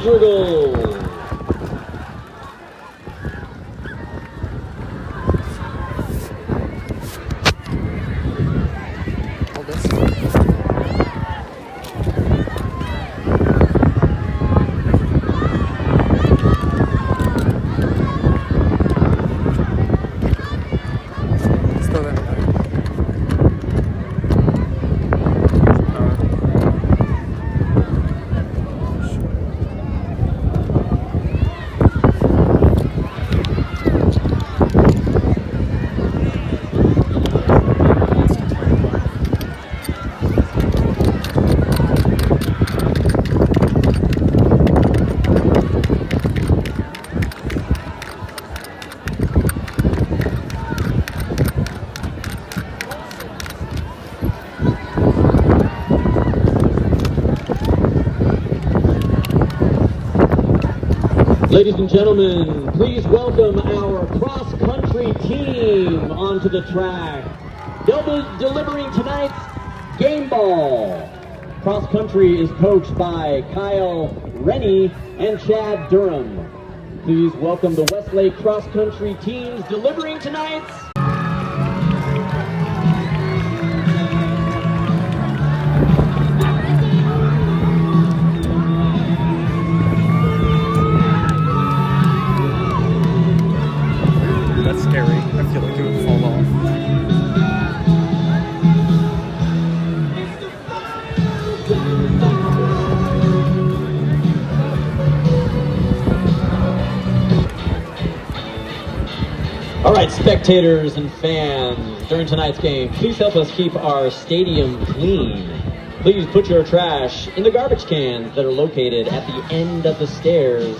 Madrigal. Ladies and gentlemen, please welcome our cross-country team onto the track. They'll be delivering tonight's game ball. Cross-country is coached by Kyle Rennie and Chad Durham. Please welcome the Westlake cross-country teams delivering tonight's scary. I feel like it would fall off. All right, spectators and fans, during tonight's game, please help us keep our stadium clean. Please put your trash in the garbage cans that are located at the end of the stairs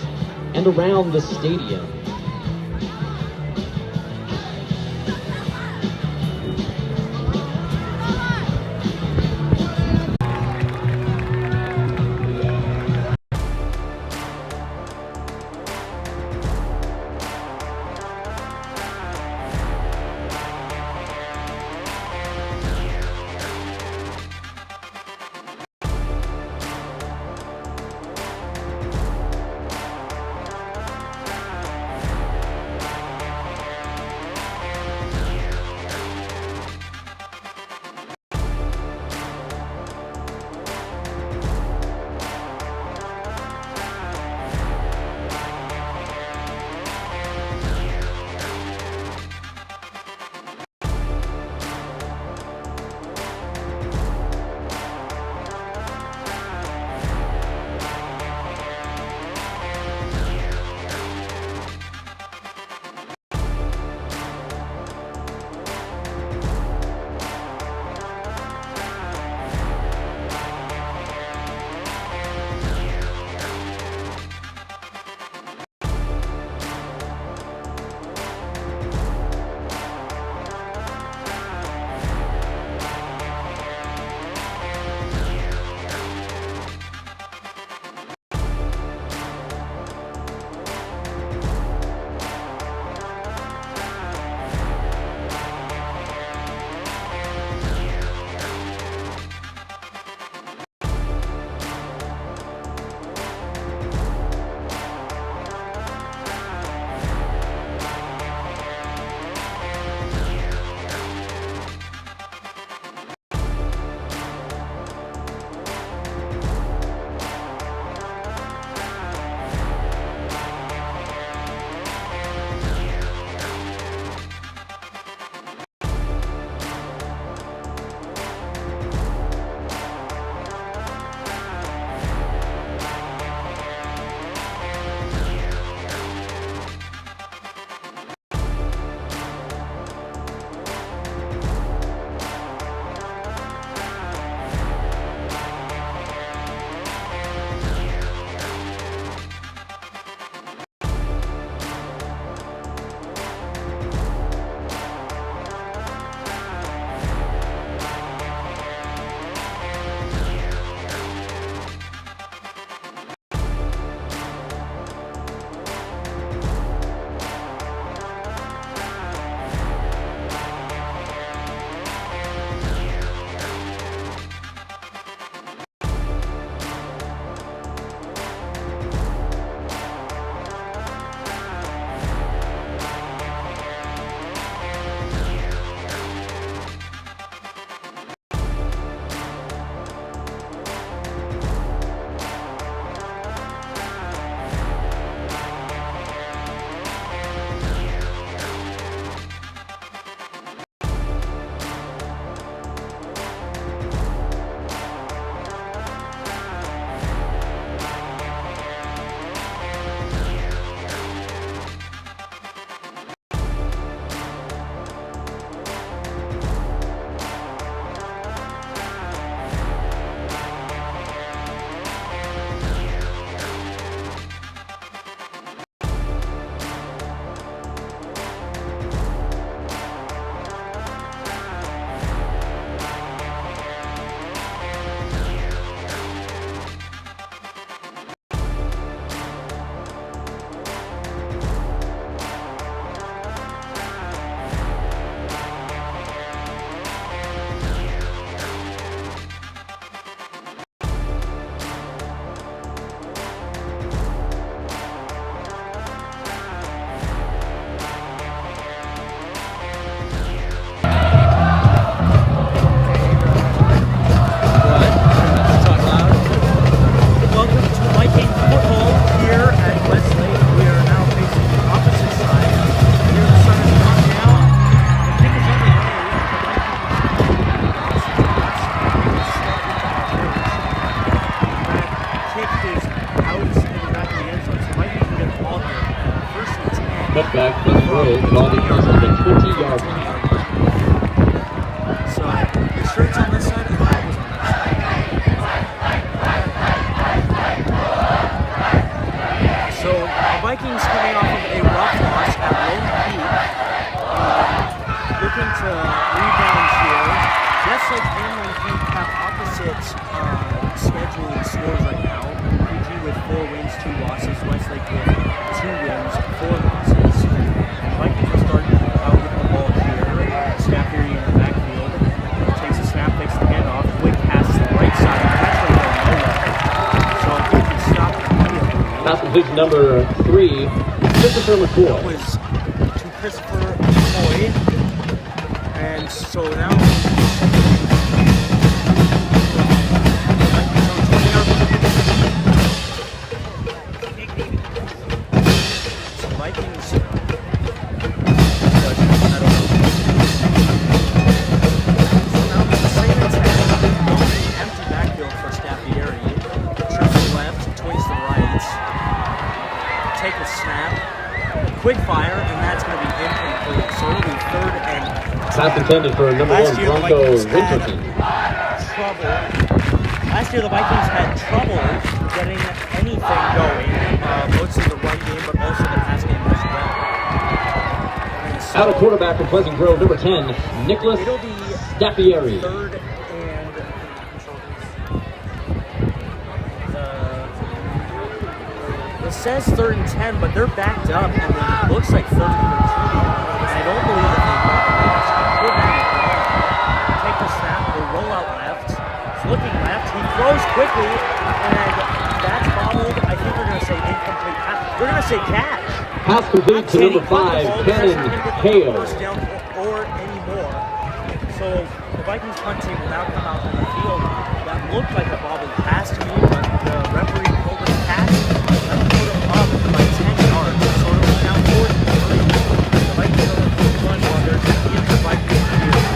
and around the stadium. Ball being placed on the 20-yard line. So your shirt's on this side and the bag is on this side. So the Vikings coming off of a rough loss at Lone Peak. Looking to rebound here. Westlake and Lone Peak have opposite schedule scores right now. PG with 4 wins, 2 losses. Westlake with 2 wins, 4 losses. Vikings are starting out with the ball here. Stafford in the backfield. Takes a snap, takes the handoff. Quick pass to the right side. That's going to go nowhere. So he can stop immediately. Pass completion number 3, Christopher McCoy. That was to Christopher McCoy. And so now Vikings. So now the same attack. Empty backfield for Staffieri. Trips left, twins the right. Take a snap. Quick fire, and that's going to be incomplete. So it'll be 3rd and 10. Pass intended for number 1, Bronco Winterton. Last year the Vikings had trouble getting anything going, mostly the run game, but also the pass game as well. So Out of quarterback for Pleasant Grove, number 10, Nicholas it'll be Staffieri. 3rd and it says 3rd and 10, but they're backed up, and it looks like 3rd and 13. And I don't believe that they've got the pass. Take the snap, they roll out left. He's looking left, he throws quickly, and that's bobbled. I think they're going to say incomplete pass. They're going to say catch. Pass complete to number 5, Cannon Hale. First down or any more. So the Vikings punt team will now come out on the field. That looked like a bobbled pass to me, but the referee pulled it catch and put it up by 10 yards. So it was now 4th and 3. The Vikings are going to run while they're in the Vikings field.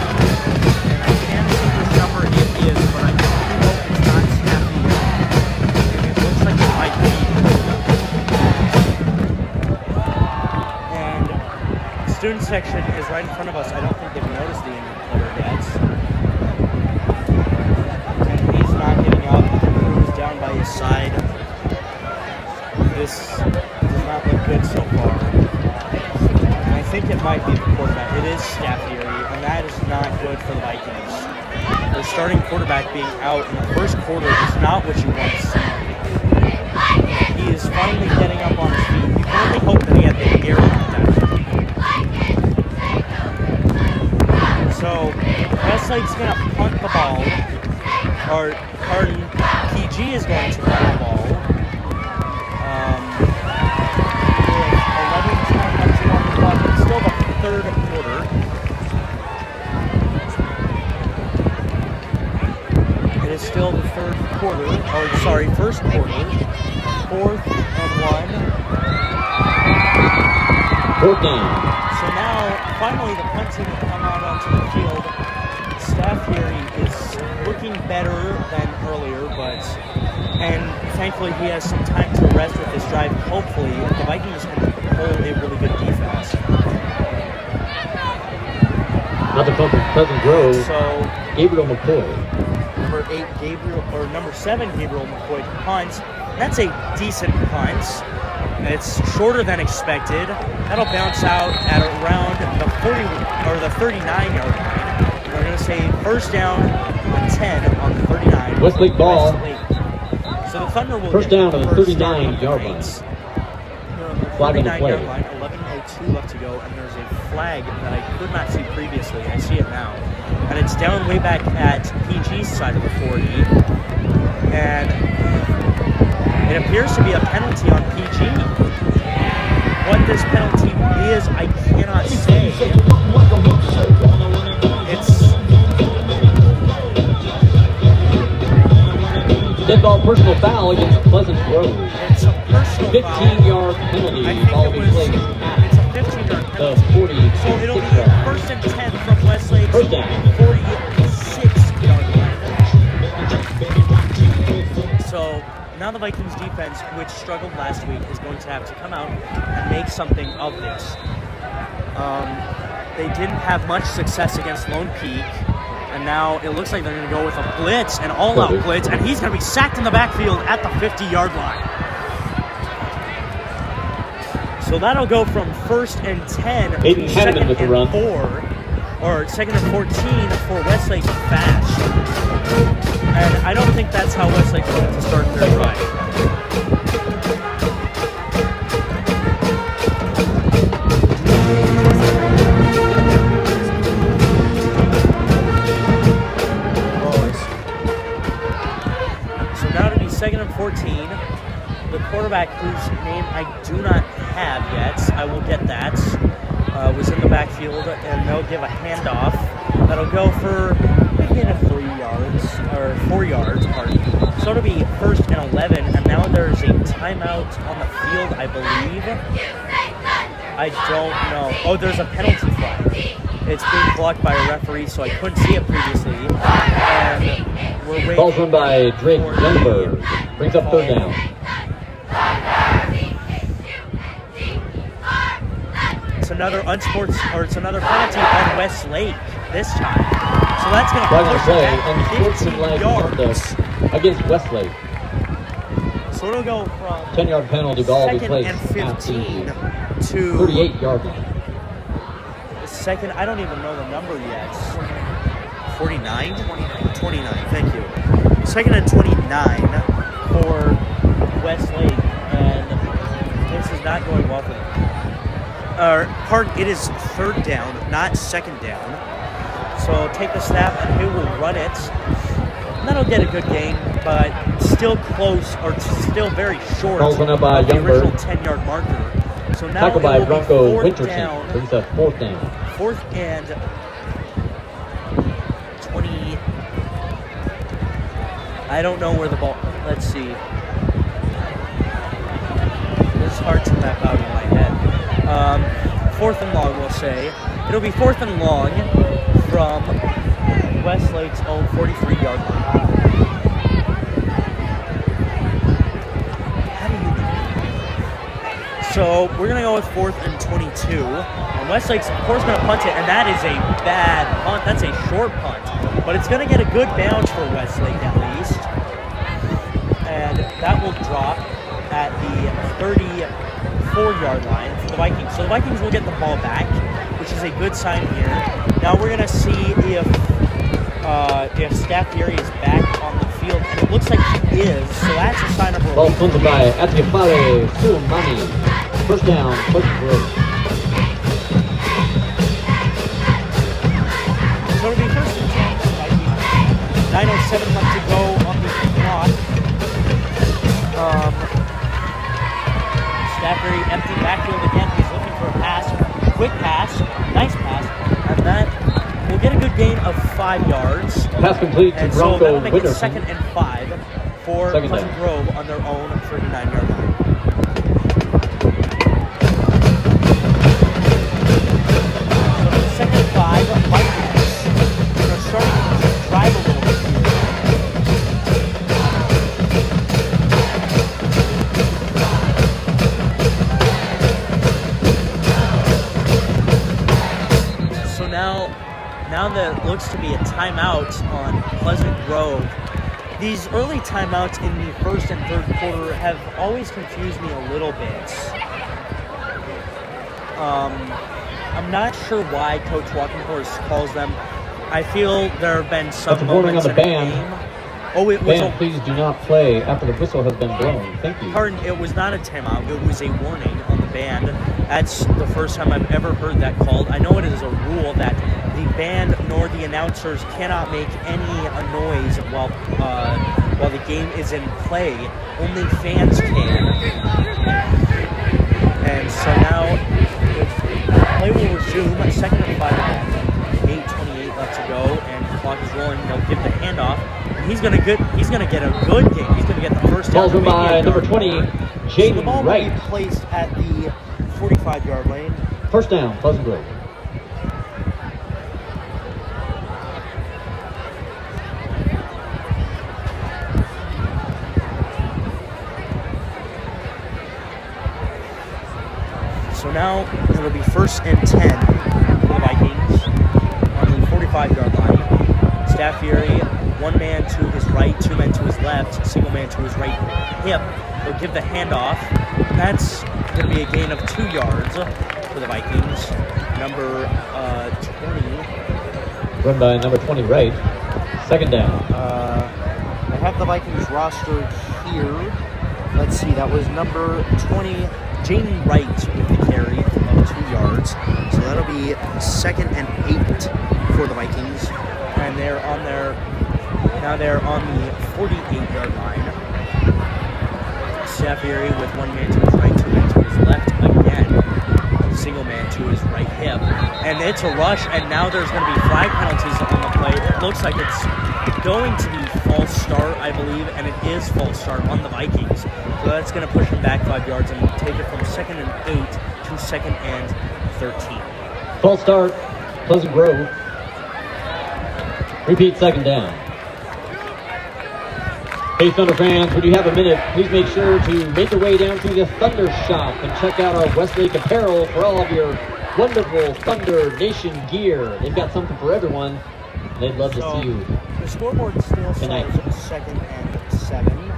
And I can't see this number if it is, but I do hope it's not snappy. It looks like it might be. And the student section is right in front of us. I don't think they've noticed the injured player yet. And he's not getting up. The crew's down by his side. This does not look good so far. And I think it might be the quarterback. It is Staffieri, and that is not good for the Vikings. The starting quarterback being out in the first quarter is not what you want to see. He is finally getting up on his feet. You can only hope that he had the air like that. So Westlake's going to punt the ball, or pardon, PG is going to punt the ball. 11 times on the clock. It's still the 3rd quarter. It is still the 3rd quarter, or sorry, 1st quarter. 4th and 1. 4th down. So now, finally, the punt team will come out onto the field. Staffieri is looking better than earlier, and thankfully he has some time to rest with this drive. Hopefully, the Vikings can hold a really good defense. Not the fun from Pleasant Grove, So, Gabriel McCoy. number 7, Gabriel McCoy punts. That's a decent punt. It's shorter than expected. That'll bounce out at around the 40 or the 39-yard line. We're going to say 1st down and 10 on the 39. Westlake ball. So the Thunder will 1st get down on the 39-yard line. line. Flag on the play. 39-yard line, 11:02 left to go, and there's a flag that I could not see previously. I see it now. And it's down way back at PG's side of the 40. And it appears to be a penalty on PG. What this penalty is, I cannot say. It's Dead ball personal foul against Pleasant Grove. It's a personal 15-yard penalty. I think Ball it being was. played It's a 15-yard the penalty. 46 So it'll be yard. 1st and 10 from Westlake's 1st down. 46-yard line. So now the Vikings defense, which struggled last week, is going to have to come out and make something of this. They didn't have much success against Lone Peak, and now it looks like they're going to go with a blitz, an all-out blitz, and he's going to be sacked in the backfield at the 50-yard line. So that'll go from 1st and 10 to 2nd and 4, or 2nd and 14 for Westlake fast. And I don't think that's how Westlake wanted to start their drive. So now to be 2nd and 14. The quarterback, whose name I do not have yet, I will get that, was in the backfield, and they'll give a handoff that'll go for maybe 3 yards, or 4 yards, pardon. So it'll be 1st and 11, and now there's a timeout on the field, I believe. I don't know. Oh, there's a penalty flag. It's being blocked by a referee, so I couldn't see it previously. And we're waiting. Ball's run by Drake Denver. Brings up 3rd down. It's another it's another penalty on Westlake this time. So that's going to push it back 15 yards against Westlake. So it'll go from 10-yard penalty ball 2nd and 15 to 38-yard line. Second, I don't even know the number yet. 49? 29, thank you. 2nd and 29 for Westlake, and this is not going well for them. It is 3rd down, not 2nd down. So take the snap, and who will run it? And that'll get a good gain, but still close, or still very short of the original 10-yard marker. So now tackled by Bronco Winterton. Down, brings up 4th down. 4th and 20. I don't know where the ball. Let's see. It's hard to map out in my head. 4th and long, we'll say. It'll be 4th and long from Westlake's own 43-yard line. How do you do? So we're going to go with 4th and 22. And Westlake's, of course, going to punt it. And that is a bad punt. That's a short punt. But it's going to get a good bounce for Westlake at least. And that will drop at the 34-yard line for the Vikings. So the Vikings will get the ball back, which is a good sign here. Now we're going to see if Staff Fury is back on the field, and it looks like he is, so that's a sign of relief. Ball punted by Atiapale Suumani. 1st down, Pleasant Grove. So it'll be 1st and 10 for the Vikings. 9:07 left to go on the clock. Staff Fury empty backfield again. He's looking for a pass. Quick pass. Nice pass. And that will get a good gain of 5 yards. Pass complete to Bronco so that'll make it Winterton. 2nd and 5 for Pleasant Grove on their own 39-yard line. So 2nd and 5, Vikings. They're starting to drive a little bit here. So now that looks to be a timeout on Pleasant Grove. These early timeouts in the 1st and 3rd quarter have always confused me a little bit. I'm not sure why Coach Walkenhorst calls them. I feel there have been some moments in the game. Oh, it was band, please do not play after the whistle has been blown. Thank you. Pardon, it was not a timeout. It was a warning on the band. That's the first time I've ever heard that called. I know it is a rule that the band nor the announcers cannot make any noise while the game is in play. Only fans can. And so now play will resume. 2nd and 5 again. 8:28 left to go, and the clock is rolling. They'll give the handoff. He's gonna get a good game. He's gonna get the 1st down. Ball's by number 20, Jaden So the ball Wright. will be placed at the 45-yard lane. 1st down, Pleasant Grove. So now it'll be 1st and 10 for the Vikings on the 45-yard line. Staffieri, one man to his right, two men to his left, single man to his right hip. He'll give the handoff. That's going to be a gain of 2 yards for the Vikings. Number 20. Run by number 20 right. 2nd down. I have the Vikings roster here. Let's see, that was number 20, Jamie Wright with the carry of 2 yards. So that'll be 2nd and 8 for the Vikings. And they're on the 48-yard line. Staffieri with one man to his right, two men to his left again. Single man to his right hip. And it's a rush, and now there's going to be flag penalties on the play. It looks like it's going to be false start, I believe, and it is false start on the Vikings. So that's going to push them back 5 yards and take it from 2nd and 8 to 2nd and 13. False start. Pleasant Grove. Repeat 2nd down. Hey Thunder fans, when you have a minute, please make sure to make your way down to the Thunder Shop and check out our Westlake apparel for all of your wonderful Thunder Nation gear. They've got something for everyone. They'd love to see you. The scoreboard still tonight. says 2nd and 7,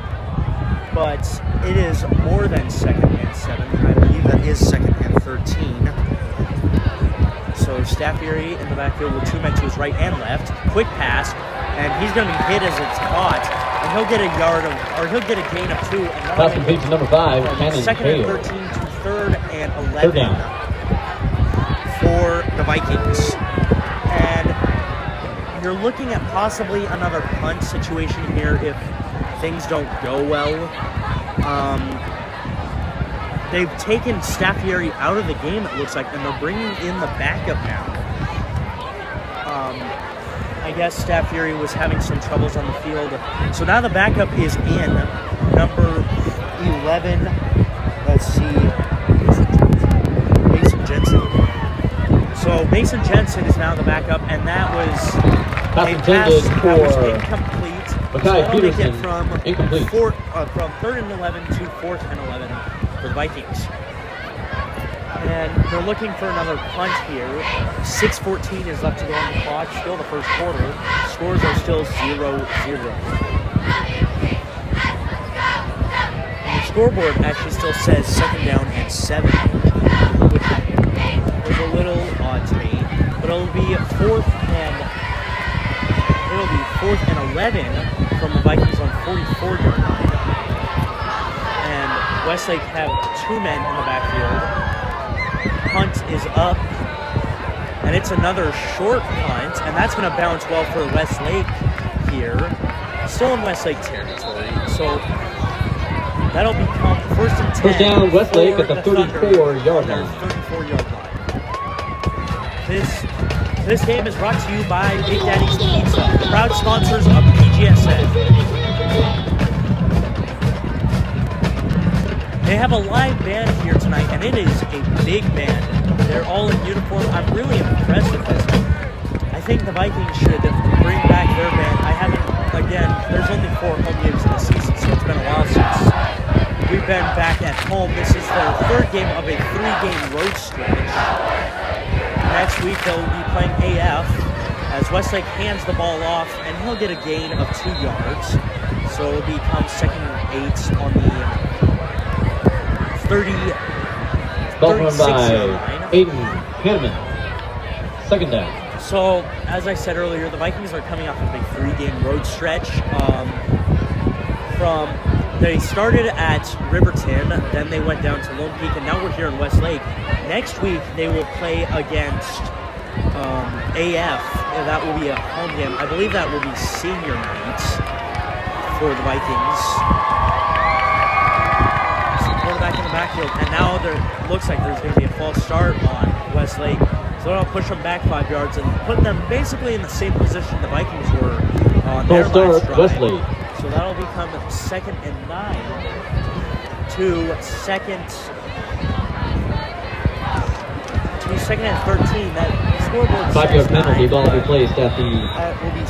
but it is more than 2nd and 7. I believe that is 2nd and 13. So Staffieri in the backfield with two men to his right and left. Quick pass, and he's going to be hit as it's caught, and he'll get he'll get a gain of 2. And pass complete to number 5, Cannon 2nd and Hale. 13 to 3rd and 11 Third down. for the Vikings. And you're looking at possibly another punt situation here if things don't go well. They've taken Staffieri out of the game, it looks like, and they're bringing in the backup now. I guess Staffieri was having some troubles on the field. So now the backup is in. Number 11, let's see, Mason Jensen. So Mason Jensen is now the backup, and that was a pass that was incomplete. Mackay Peterson, from incomplete. From 3rd and 11 to 4th and 11 for the Vikings. And they're looking for another punt here. 6:14 is left to go on the clock. Still the first quarter. Scores are still 0-0. And the scoreboard actually still says 2nd down and 7, which is a little odd to me. But it'll be 4th and 11 from the Vikings on 44-yard line. And Westlake have 2 men in the backfield. Punt is up, and it's another short punt, and that's going to bounce well for Westlake here. Still in Westlake territory, so that'll become 1st and 10. First down, Westlake at the 34-yard line. 34-yard line. This game is brought to you by Big Daddy's Pizza, proud sponsors of PGSN. They have a live band here tonight, and it is a big band. They're all in uniform. I'm really impressed with this. I think the Vikings should bring back their band. There's only 4 home games in the season, so it's been a while since we've been back at home. This is their 3rd game of a 3-game road stretch. Next week, they'll be playing AF as Westlake hands the ball off, and he'll get a gain of 2 yards. So it'll become 2nd and 8 on the 36 Ball run by yard line. Aiden Hanneman. 2nd down. So, as I said earlier, the Vikings are coming off of a 3-game road stretch. They started at Riverton, then they went down to Lone Peak, and now we're here in Westlake. Next week, they will play against AF. And that will be a home game. I believe that will be senior night for the Vikings. Back in the backfield, and now there looks like there's going to be a false start on Westlake, so that'll push them back 5 yards and put them basically in the same position the Vikings were on their last drive. Westlake. So that'll become 2nd and 9 to 2nd and 13. That scoreboard 5-yard says penalty. 9, Ball will be placed at the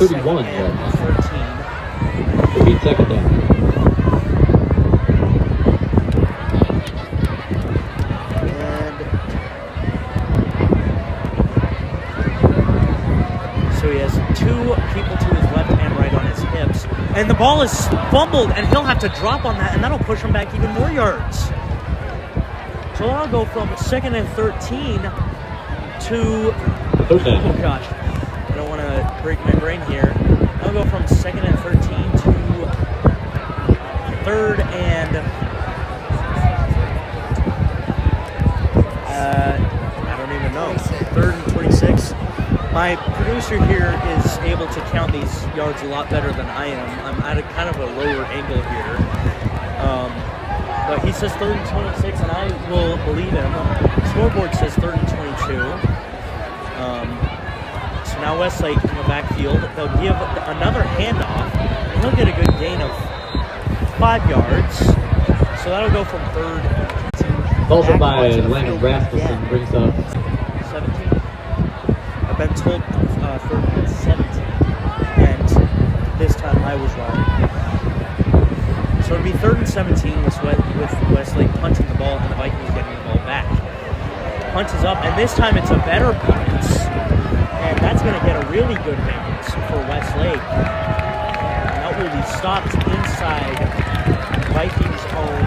31 and 13. Repeat 2nd down. So he has two people to his left and right on his hips. And the ball is fumbled, and he'll have to drop on that, and that'll push him back even more yards. So that'll go from 2nd and 13 to... Third down. Oh, gosh. I don't want to break my brain here. That'll go from 2nd and 13 to 3rd and... I don't even know. 3rd and 26. My producer here is able to count these yards a lot better than I am. I'm at a kind of a lower angle here. But he says 3rd and 26, and I will believe him. The scoreboard says 3rd and 22. So now Westlake in the backfield. They'll give another handoff, and he'll get a good gain of 5 yards. So that'll go from 3rd to... Also by Landon Rasmussen brings up 17. I've been told 3rd and 17, and this time I was wrong. So it'll be 3rd and 17 with Westlake punting the ball and the Vikings getting the ball back. Punt is up, and this time it's a better punt, and that's going to get a really good bounce for Westlake. And that will be stopped inside Vikings' own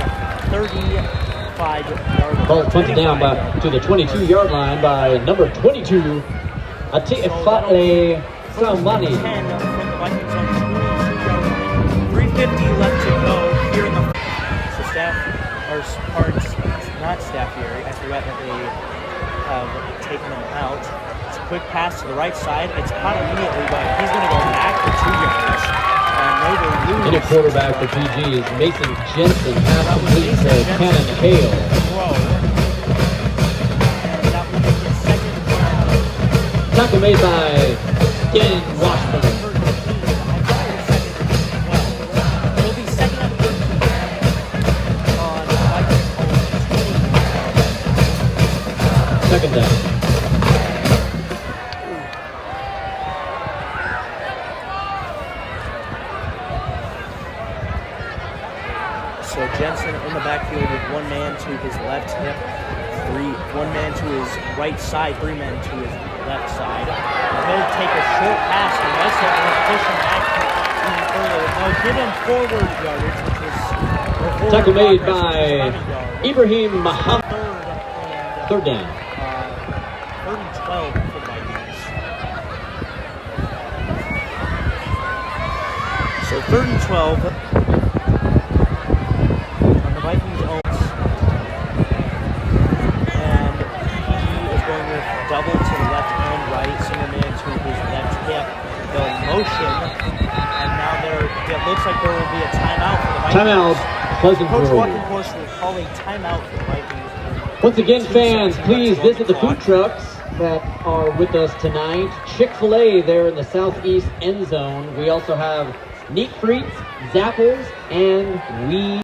35-yard line. ball punted down to the 22-yard line by number 22, Ceremonies. From the Vikings on 22-yard line. 3:50 left to go here in the... So staff, or parts, not staff here, I forgot that they have taken them out. It's a quick pass to the right side. It's caught immediately, but he's going to go back for 2 yards. And they will lose. And a quarterback for PG's Mason Jensen has completed the Cannon Hale. Tackle made by Ken Washburn. Second down. So Jensen in the backfield with one man to his left hip, one man to his right side, 3 men to his left side. He'll take a short pass to Westlake and push him back even further. Now give him forward yardage, which is Tackle made by Ibrahim Muhammad. Third down. 3rd and 12 for the Vikings. So 3rd and 12 on the Vikings' own. And he is going with double to the left and right, single man to his left hip. They'll motion, and now it looks like there will be a timeout for the Vikings. Timeout, Pleasant Coach Grove. Walkenhorst will call a timeout for the Vikings. Once again, fans, please visit the food trucks that are with us tonight. Chick-fil-A there in the southeast end zone. We also have Neat Frites, Zappers, and we...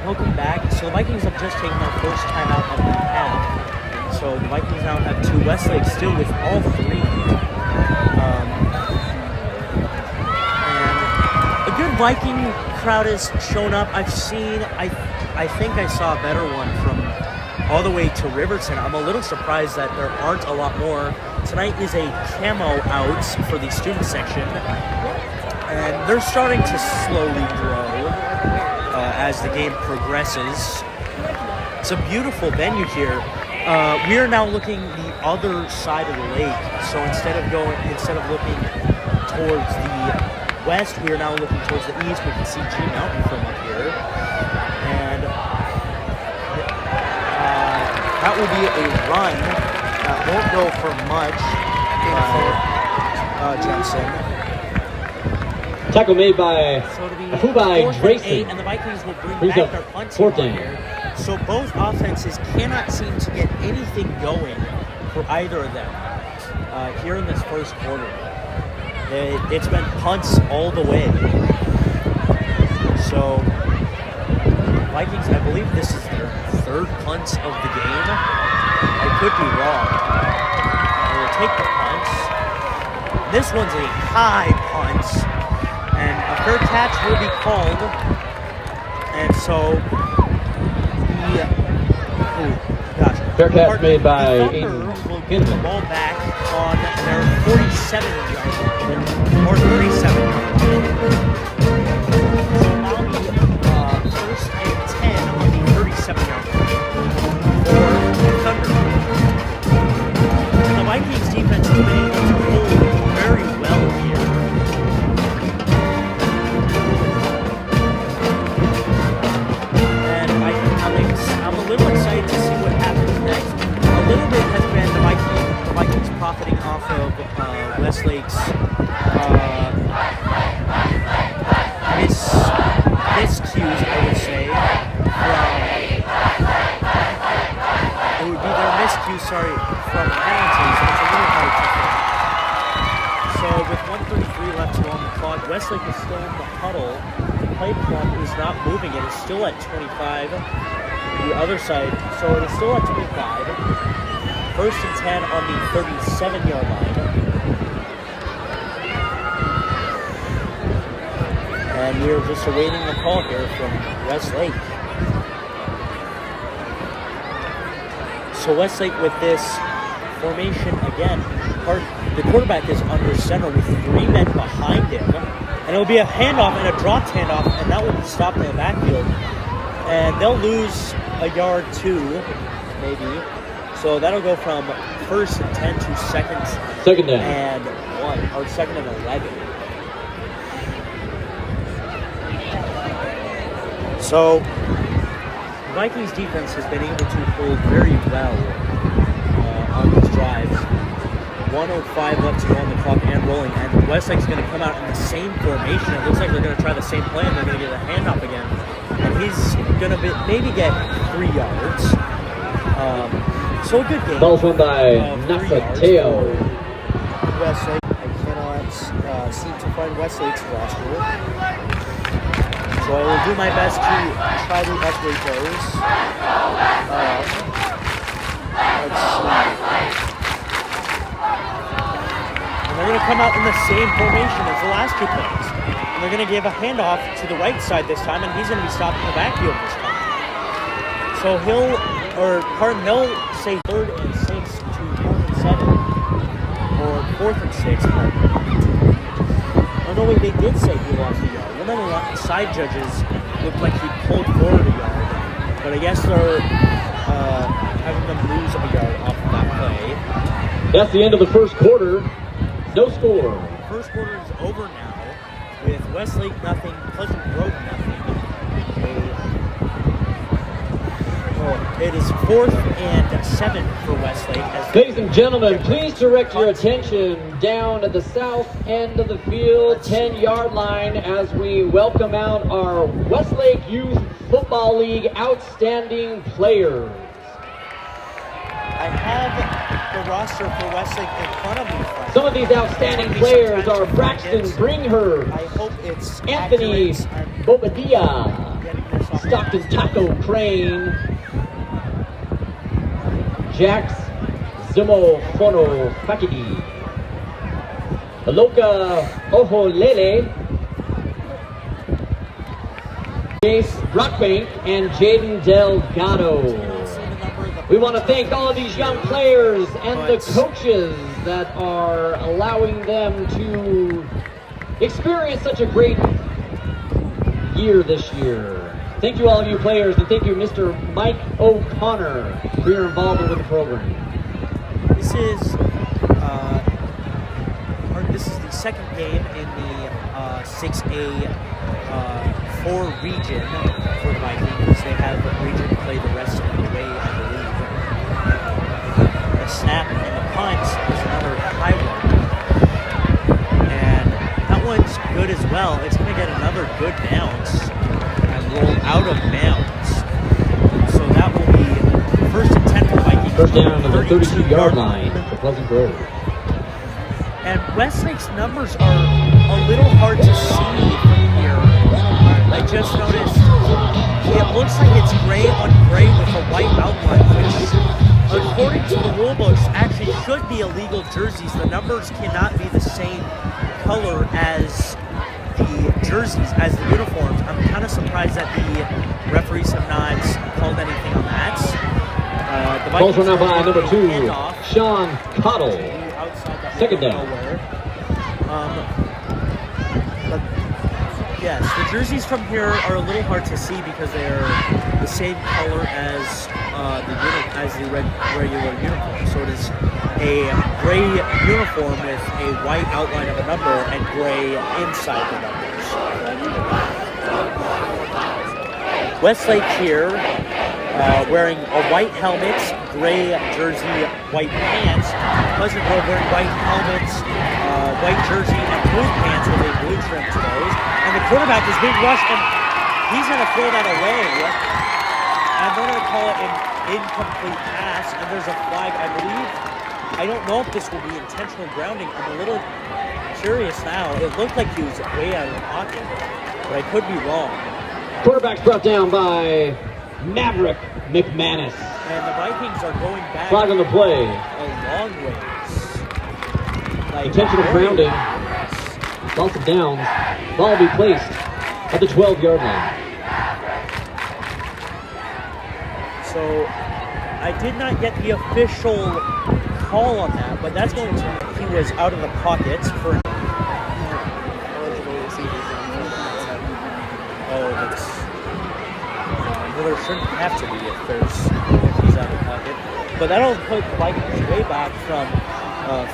Welcome back. So the Vikings have just taken their first timeout of the half. So the Vikings now have 2. Westlake still with all 3. And a good Viking crowd has shown up. I think I saw a better one from all the way to Riverton. I'm a little surprised that there aren't a lot more. Tonight is a camo out for the student section. And they're starting to slowly grow as the game progresses. It's a beautiful venue here. We are now looking the other side of the lake. So instead of looking towards the west, we are now looking towards the east. We can see G Mountain from up here. And that will be a run that won't go for much by Jensen. Tackle made by Afubai Drayson. And the Vikings will bring back their punt team here. So both offenses cannot seem to get anything going for either of them here in this first quarter. It's been punts all the way. Vikings, I believe this is their third punt of the game. I could be wrong. They will take the punt. This one's a high punt, and a fair catch will be called. And so, fair catch made by Thunder will get the ball back on their 47-yard line, or 37-yard line. So now the first and 10 on the 37-yard line for the Thunder. And the Vikings defense has been able to hold very well here. And I'm a little excited to see what happens next. A little bit has been the Vikings profiting off of Westlake's miscues, I would say. It would be their miscues, from penalties. It's a little hard to So with 1:33 left to go on the clock, Westlake is still in the huddle. The play clock is not moving. It is still at 25. The other side, so it is still at 25. First and 10 on the 37-yard line. And we are just awaiting the call here from Westlake. So Westlake with this formation again. The quarterback is under center with 3 men behind him. And it will be a handoff and a dropped handoff, and that will be stopped in the backfield. And they'll lose a yard 2, maybe. So that'll go from first and 10 to second down and 1, or second and 11. So the Vikings defense has been able to hold very well on these drives. 1:05 left to go on the clock and rolling, and Westlake's going to come out in the same formation. It looks like they're going to try the same play, and they're going to get a handoff again. And he's going to maybe get 3 yards. So a good game. Ball won by Nafateo. Westlake, I cannot seem to find Westlake's roster. So I will do my best to try to update those. Let's see. And they're going to come out in the same formation as the last 2 plays. And they're going to give a handoff to the right side this time, and he's going to be stopped in the backfield this time. So they'll say 3rd and 6 to 4th and 7, or 4th and 6. Oh no, wait, they did say he lost a yard. One of the side judges looked like he pulled forward a yard, but I guess they're having them lose a yard off of that play. That's the end of the first quarter. No score. First quarter is over now, with Westlake nothing, Pleasant Grove nothing. It is 4th and 7 for Westlake. Ladies and gentlemen, please direct your attention down at the south end of the field, 10-yard line, as we welcome out our Westlake Youth Football League outstanding players. I have the roster for Westlake in front of me. Some of these outstanding players are Braxton Bringhurst, I hope it's Anthony Bobadilla, Stockton Taco Crane, Jax Zimofono Fakidi, Aloka Oholele, Chase Brockbank, and Jaden Delgado. We want to thank all of these young players and the coaches that are allowing them to experience such a great year this year. Thank you all of you players, and thank you Mr. Mike O'Connor for your involvement with the program. This is the second game in the 6A 4 region for the Vikings. They have a region to play the rest of the way, I believe. The snap and the punt is another high one. And that one's good as well. It's going to get another good bounce and roll out of bounds. So that will be first and 10 for Vikings. First down on the 32-yard line for Pleasant Grove. And Westlake's numbers are a little hard to see from here. I just noticed it looks like cannot be the same color as the jerseys, as the uniforms. I'm kind of surprised that the referees have not called anything on that. The Balls run out by Vikings number 2, handoff Sean Cottle. outside that Second down. nowhere. But yes, the jerseys from here are a little hard to see because they're the same color as the regular uniform. So it is a gray uniform with a white outline of a number and gray inside the numbers. Westlake here, wearing a white helmet, gray jersey, white pants. Pleasant Grove wearing white helmets, white jersey, and blue pants with a blue trim to those. And the quarterback is being rushed, and he's going to throw that away. And they're going to call it an incomplete pass, and there's a flag, I believe. I don't know if this will be intentional grounding. I'm a little curious now. It looked like he was way out of the pocket, but I could be wrong. Quarterback's brought down by Maverick McManus. And the Vikings are going back Flag on the play. a long ways. Like Intentional grounding. Lots of downs. Ball will be placed at the 12-yard line. So I did not get the official call on that, but that's going to he was out of the pockets for well, there shouldn't have to be if he's out of the pocket. But that'll put the Vikings way back from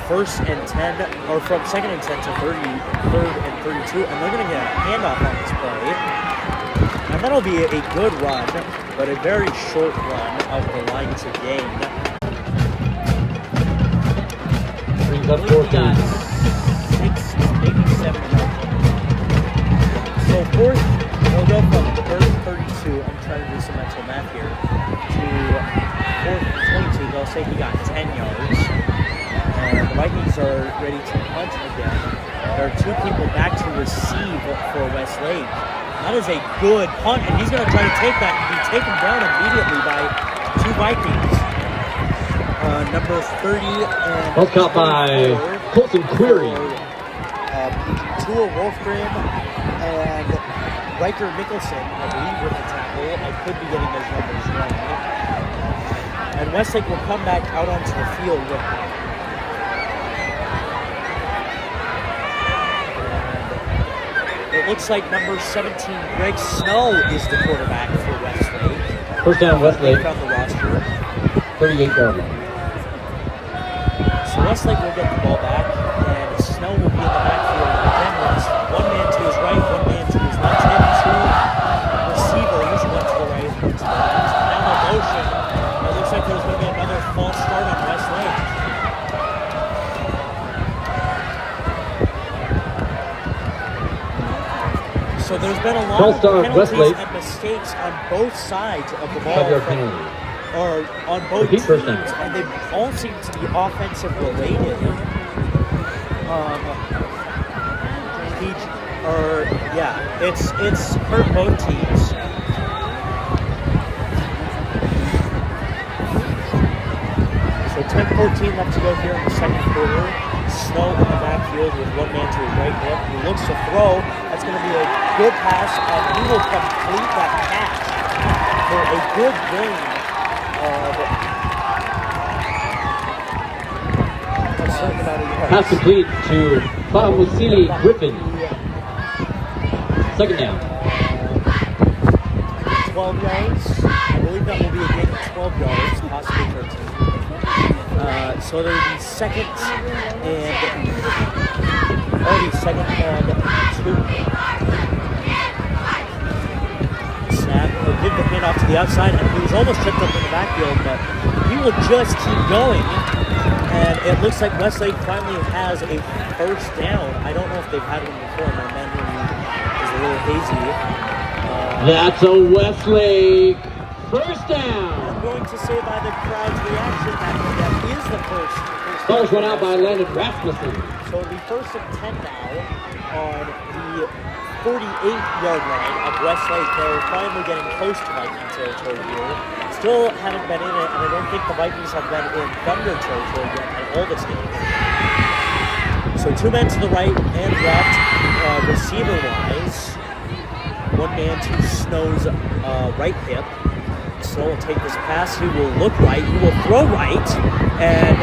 first and 10, or from second and 10 to 33rd and 32, and they're going to get a handoff on this play. And that'll be a good run, but a very short run of the line to gain. Brings up 4 got 6, maybe 7 yards. So fourth, they'll go from third and 32, I'm trying to do some mental math here, to fourth and 22. They'll say he got 10 yards. And the Vikings are ready to punt again. There are 2 people back to receive for Westlake. That is a good punt, and he's going to try to take that and be taken down immediately by 2 Vikings. Number 30 and Both caught by Colton Query. Tua Wolfgren and Riker Mickelson, I believe, with the tackle. I could be getting those numbers wrong. And Westlake will come back out onto the field. It looks like number 17, Greg Snow, is the quarterback for Westlake. First down, Westlake. On the roster. 38-yard line. So Westlake will get the ball back, and Snow will be in the backfield. Again, it's 1 man to his right, 1 man to his left, and 2 receivers, 1 to the right, 1 to the left. Now the motion. It looks like there's going to be another false start on Westlake. So there's been a lot of penalties and mistakes on both sides of the ball, or on both teams, and they all seem to be offensive related. It's hurt both teams. So 10-14 left to go here in the second quarter. Snow in the backfield with 1 man to his right hip. He looks to throw. That's going to be a good pass, and he will complete that catch for a good gain of a certain amount of yards. Pass complete to Famusili Griffin. Second down. 12 yards. I believe that will be a gain of 12 yards, possibly 13. So there will be second and 2. Snap. He'll give the handoff to the outside, and he was almost tripped up in the backfield, but he will just keep going. And it looks like Westlake finally has a first down. I don't know if they've had one before. My memory is a little hazy. That's a Westlake first down. I'm going to say by the crowd's reaction that is the first Ball's run out by Landon Rasmussen. So it'll be first and 10 now on the 48-yard line of Westlake. They're finally getting close to Viking territory here. Still haven't been in it, and I don't think the Vikings have been in Thunder territory yet at all this game. So 2 men to the right and left, receiver-wise. 1 man to Snow's right hip. Snow will take this pass. He will look right. He will throw right. And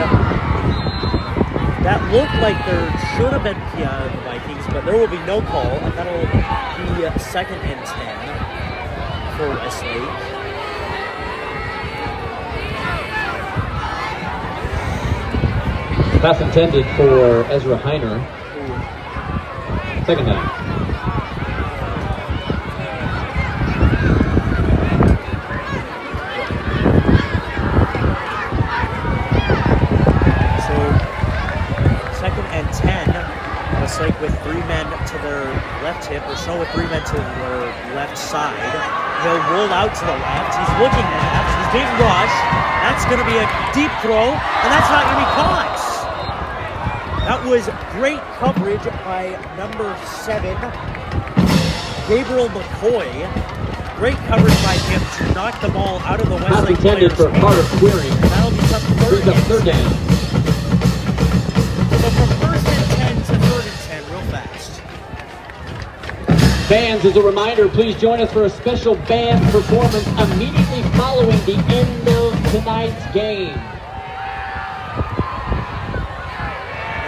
that looked like there should have been PI on the Vikings, but there will be no call. And that will be 2nd and 10 for Westlake. Pass intended for Ezra Heiner. 2nd down. Westlake with 3 men to their left hip, or Snow with 3 men to their left side. He'll roll out to the left. He's looking left. He's being rushed. That's going to be a deep throw, and that's not going to be caught. That was great coverage by number 7, Gabriel McCoy. Great coverage by him to knock the ball out of the Westlake intended for Carter Queering. That'll be some 3rd down. So from 1st and 10 to 3rd and 10, real fast. Fans, as a reminder, please join us for a special band performance immediately following the end of tonight's game.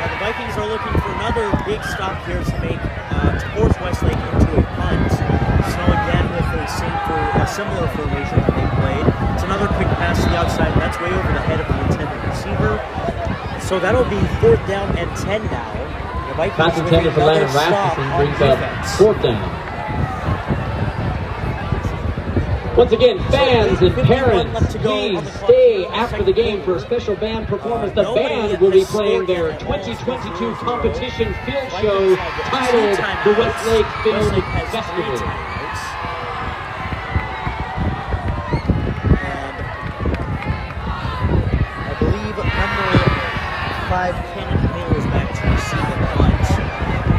Now the Vikings are looking for another big stop here to make to force Westlake into a punt. So again with a similar formation that they played. It's another quick pass to the outside. That's way over the head of the intended receiver. So that'll be 4th down and 10 now. The Vikings pass intended for Landon Rasmussen brings up 4th down. Once again, fans and parents, please stay after the game for a special band performance. The band will be playing their 2022 competition field show titled the Westlake Film Festival. And I believe number 5, Cannon Hale, is back to receive the punt.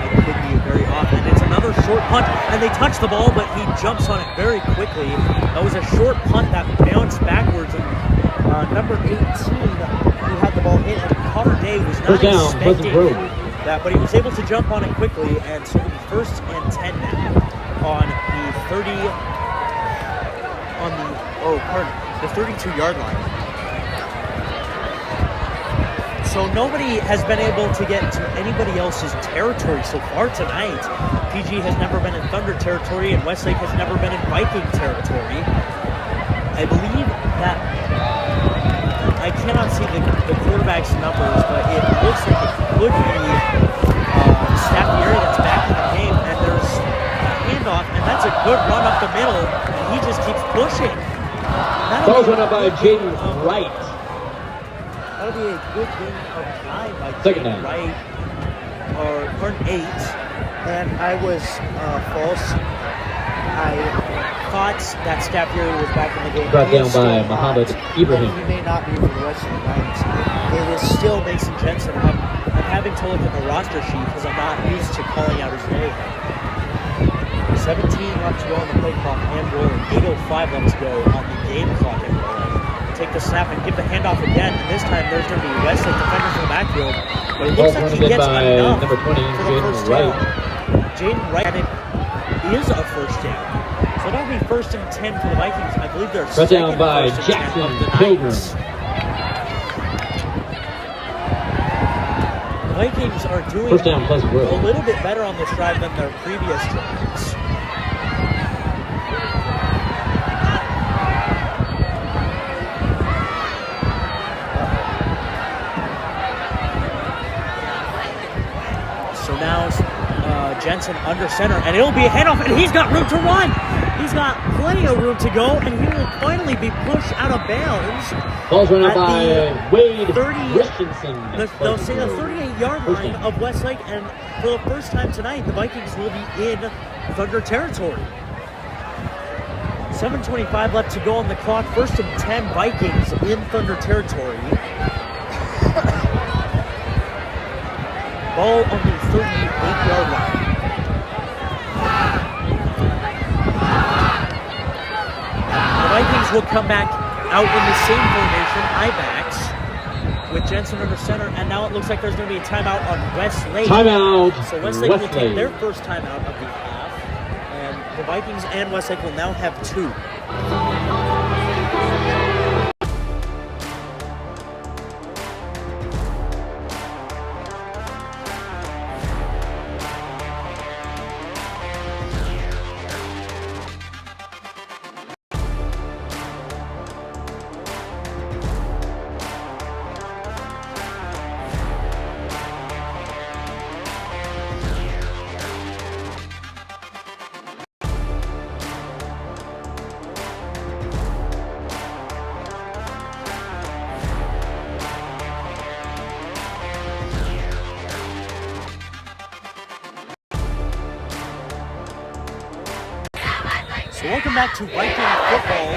It could be very often. It's another short punt, and they touch the ball, but he jumps on it very quickly. That was a short punt that bounced backwards, and number 18, he had the ball hit, and Connor Day was not expecting that, but he was able to jump on it quickly, and so it'll be 1st and 10 now on the 32-yard line. So nobody has been able to get to anybody else's territory so far tonight. PG has never been in Thunder territory, and Westlake has never been in Viking territory. I believe that I cannot see the quarterback's numbers, but it looks like it could be Staffieri that's back in the game, and there's a handoff, and that's a good run up the middle, and he just keeps pushing. Ball's run up by Jaden Wright. That'll be a good gain of 9 by 2nd down. Wright, or 8. And I was false. I thought that Staffieri was back in the game. Brought down by Muhammad Ibrahim. He may not be for the rest of the night. It is still Mason Jensen. I'm having to look at the roster sheet because I'm not used to calling out his name. 17 left to go on the play clock and rolling. 8:05 left to go on the game clock and rolling. Take the snap and give the handoff again, and this time there's going to be Westlake defenders in the backfield, but it looks like he gets enough number 20, for the first down. Jaden Wright, and it is a first down. So that'll be 1st and 10 for the Vikings. I believe they're second down by Jackson Pilgrim. The Vikings are doing first down, a little bit better on this drive than their previous drives. So now Jensen under center, and it'll be a handoff, and he's got room to run. He's got plenty of room to go, and he will finally be pushed out of bounds. Ball's run up by Wade Christensen. They'll say the 38-yard line of Westlake, and for the first time tonight, the Vikings will be in Thunder territory. 7:25 left to go on the clock. 1st and 10 Vikings in Thunder territory. Ball on the 38-yard line. The Vikings will come back out in the same formation, high backs. with Jensen under center, and now it looks like there's going to be a timeout on Westlake. Timeout. So Westlake will take their first timeout of the half, and the Vikings and Westlake will now have 2. So welcome back to Viking football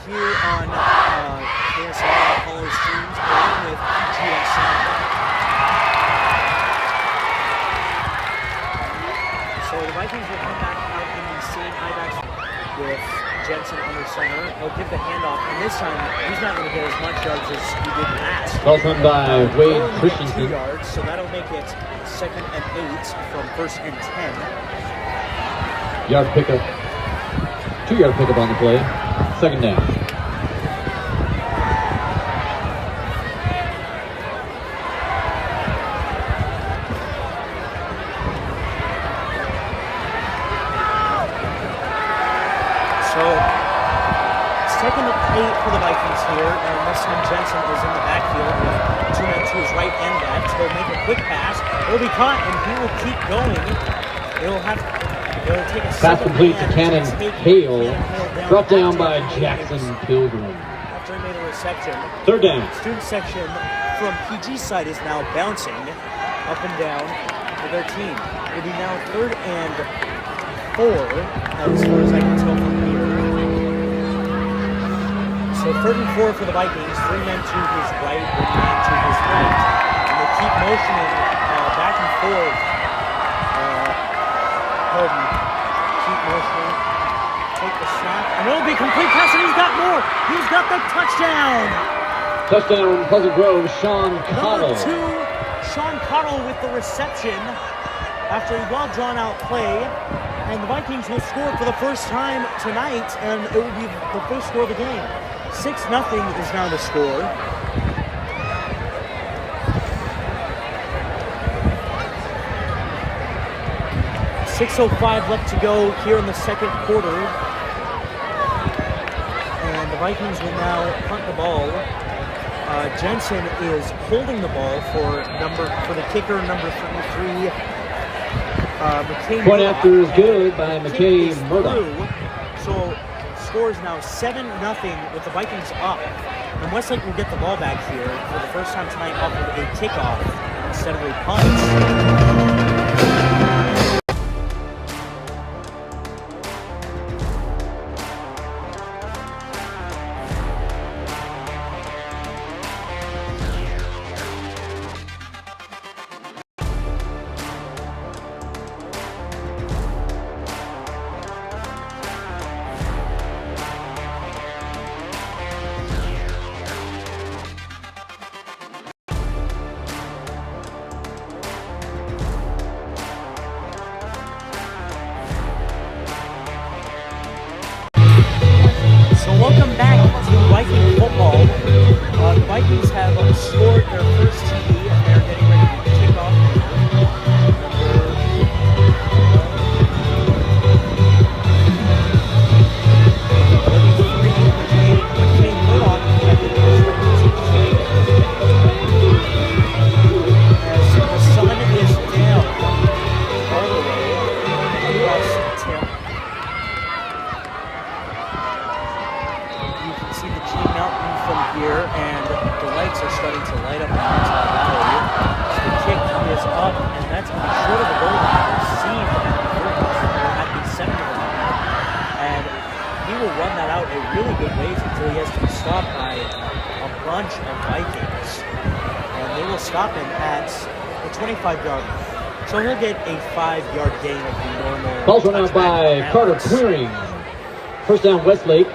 here on KSL Apollo Streams along with GSM. So the Vikings will come back out in the same high backs with Jensen under center. He'll give the handoff, and this time he's not going to get as much yards as he did last. Well done by Wade Christensen. 2 yards, so that'll make it 2nd and 8 from 1st and 10. Yard pickup. 2-yard pickup on the play. 2nd down. So, 2nd and 8 for the Vikings here, and this time Jensen is in the backfield with 2 men to his right and left. He'll make a quick pass. It'll be caught, and he will keep going. It'll take a Pass complete to Cannon Hale. Brought down by Jackson Pilgrim. After he made a reception. 3rd down. Student section from PG side is now bouncing up and down for their team. It'll be now 3rd and 4, as far as I can tell from here. So 3rd and 4 for the Vikings. 3 men to his right, 1 man to his left. And they keep motioning back and forth. Keep motioning. Take the snap. And it'll be complete pass, and he's got more. He's got the touchdown. Touchdown, Pleasant Grove, Sean Cottle. Number 2, Sean Cottle with the reception after a well-drawn-out play. And the Vikings will score for the first time tonight, and it will be the first score of the game. 6-0 is now the score. .6:05 left to go here in the 2nd quarter. And the Vikings will now punt the ball. Jensen is holding the ball for the kicker, number 33, McKay. Point after is good by McKay Murdoch. So score is now 7-0 with the Vikings up. And Westlake will get the ball back here for the first time tonight off of a kickoff instead of a punt. Welcome back to Viking football. The Vikings have scored their first TD, and they're getting ready to kick off. McKay Murdoch as the sun is down all the way across Tampa. From here, and the lights are starting to light up in Utah Valley. So the kick is up, and that's going to be short of the goal line, received at the 7-yard line. And he will run that out a really good ways until he has to be stopped by a bunch of Vikings. And they will stop him at the 25-yard line. So he'll get a 5-yard gain of the normal. Ball's run out by Carter Queering. First down, Westlake.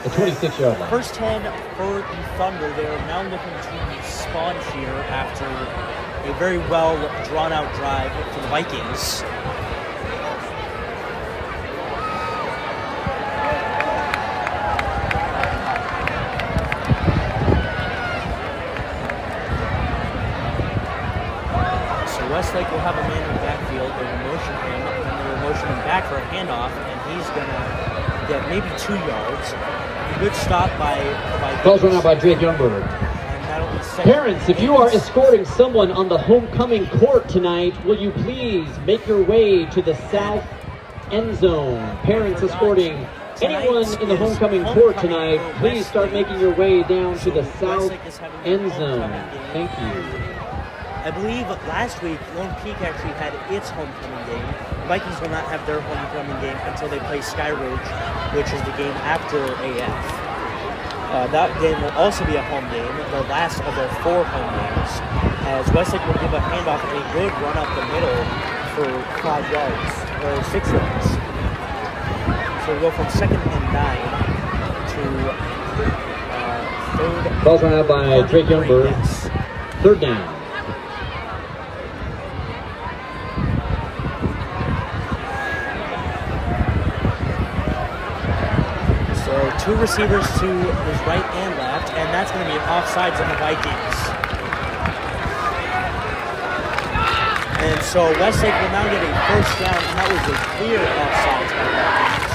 the 26-yard line. First 10 for the Thunder. They're now looking to sponge here after a very well drawn-out drive for the Vikings. Westlake will have a man in the backfield. They will motion him, and they will motion him back for a handoff, and he's going to get maybe 2 yards. A good stop by Ball's run out by Drake Youngberg. And that'll be second. Parents, if you are escorting someone on the homecoming court tonight, will you please make your way to the south end zone? Parents escorting anyone in the homecoming court tonight, please start making your way down to the south end zone. Thank you. I believe last week, Lone Peak actually had its homecoming game. The Vikings will not have their homecoming game until they play Sky Ridge, which is the game after AF. That game will also be a home game, the last of their 4 home games, as Westlake will give a handoff and a good run up the middle for 5 yards, or 6 yards. So we'll go from 2nd and 9 to 3rd. Ball's run out by Drake Youngberg. Yes. 3rd down. So 2 receivers to his right and left, and that's going to be offsides on the Vikings. And so Westlake will now get a 1st down, and that was a clear offsides by the Vikings.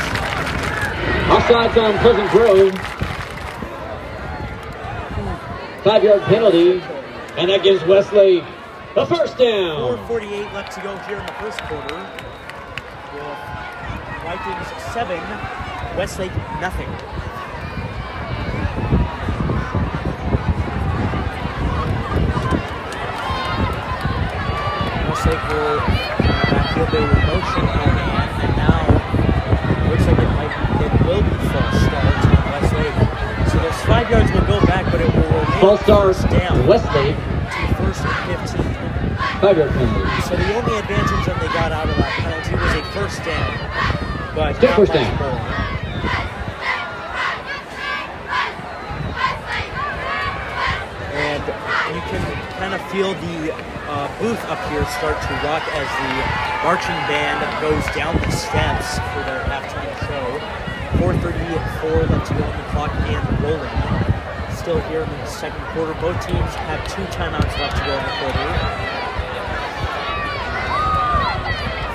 Offsides on Pleasant Grove. 5-yard penalty, and that gives Westlake a 1st down. 4:48 left to go here in the 1st quarter. With Vikings 7, Westlake nothing. Westlake will backfield their motion man, and now looks like it will be false start on Westlake. So those 5 yards will go back, but it will remain False start down. Westlake. To 1st and 15. 5-yard penalty. So the only advantage that they got out of that penalty was a 1st down. But Still not 1st much down. more. And you can kind of feel the booth up here start to rock as the marching band goes down the steps for their halftime show. 4:34 left to go on the clock and rolling. Still here in the 2nd quarter. Both teams have 2 timeouts left to go in the quarter.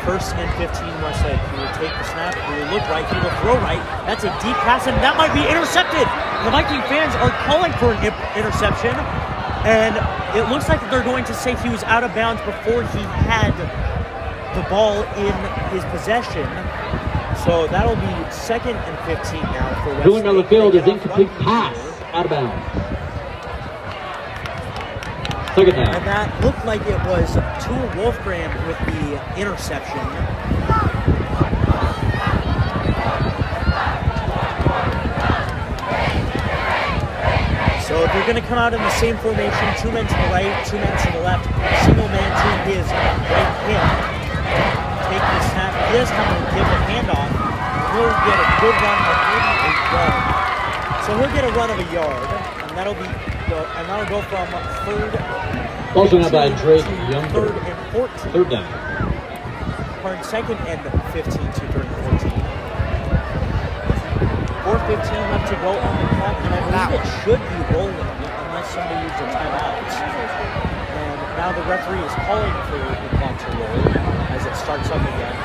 1st and 15, Westlake. He will take the snap. He will look right. He will throw right. That's a deep pass, and that might be intercepted. The Viking fans are calling for an interception, and it looks like they're going to say he was out of bounds before he had the ball in his possession. So that'll be 2nd and 15 now for Westlake. Ruling on the field is incomplete pass. Out of bounds. 2nd down. And that looked like it was Tua Wolfgram with the interception. So they're going to come out in the same formation, 2 men to the right, 2 men to the left, single man to his right hip. Take the snap. This time will give a handoff. He'll get a good run of maybe a yard. So he'll get a run of a yard, and that'll go from 3rd. Also now by Drake to Youngberg. 3rd and 14. 3rd down. Pardon, 2nd and 15 to 3rd and 14. 4:15 left to go on the clock, and I believe it should be rolling unless somebody uses a timeout. And now the referee is calling for the clock to roll as it starts up again.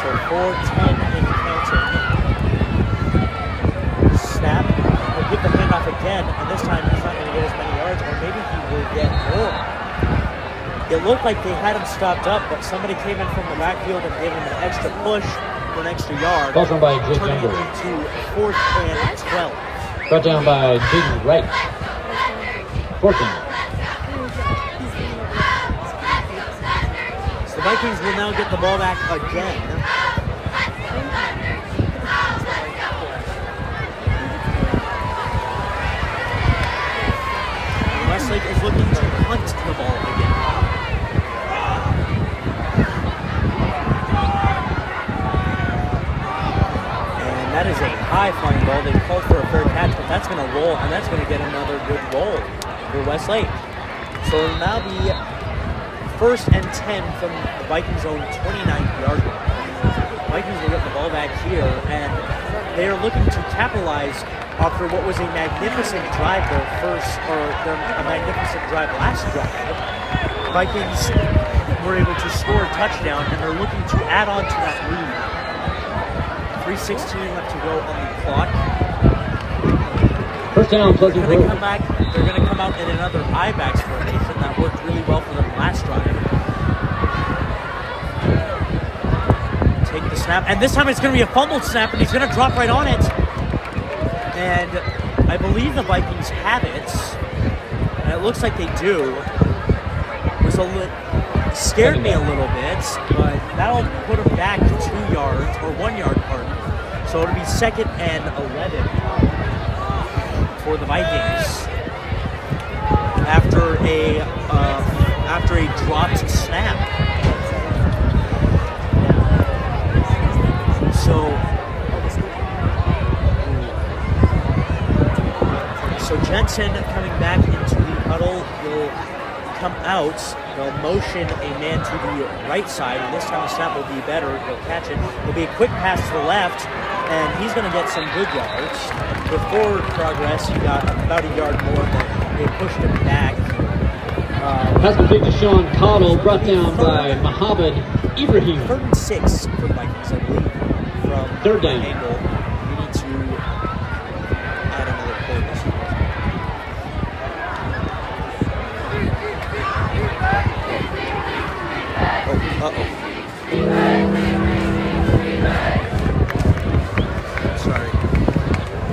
So 4:10 and counting. Snap. He'll give the handoff again, and this time he's not going to get as many yards, or maybe he will get more. It looked like they had him stopped up, but somebody came in from the backfield and gave him an extra push for an extra yard. Ball's run by Drake Turning it Youngberg. into 4th and 12. Brought down by Jaden Wright. 4th down. So the Vikings will now get the ball back again. Westlake is looking to punt the ball again. And That is a high-flying ball. They called for a fair catch, but that's going to roll, and that's going to get another good roll for Westlake. So it'll now be 1st and 10 from the Vikings' own 29-yard line. Vikings will get the ball back here, and they are looking to capitalize after what was a magnificent drive a magnificent drive last drive. Vikings were able to score a touchdown, and they're looking to add on to that lead. 3:16 left to go on the clock. First down, Pleasant Grove. They're going to come out in another I-backs formation. That worked really well for them last drive. Take the snap, and this time it's going to be a fumbled snap, and he's going to drop right on it. And I believe the Vikings have it, and it looks like they do. Scared me a little bit, but that'll put them back 2 yards, or 1 yard, pardon. So it'll be 2nd and 11 for the Vikings after a dropped snap. So Jensen coming back into the huddle will come out. They'll motion a man to the right side, and this time the snap will be better. He'll catch it. It'll be a quick pass to the left, and he's going to get some good yards. With forward progress, he got about a yard more, but they pushed him back. Pass complete to Sean Cottle, brought down by Mohammed Ibrahim. 3rd and 6 for the Vikings, I believe, from 3rd down. Angle. We need to add another play this week.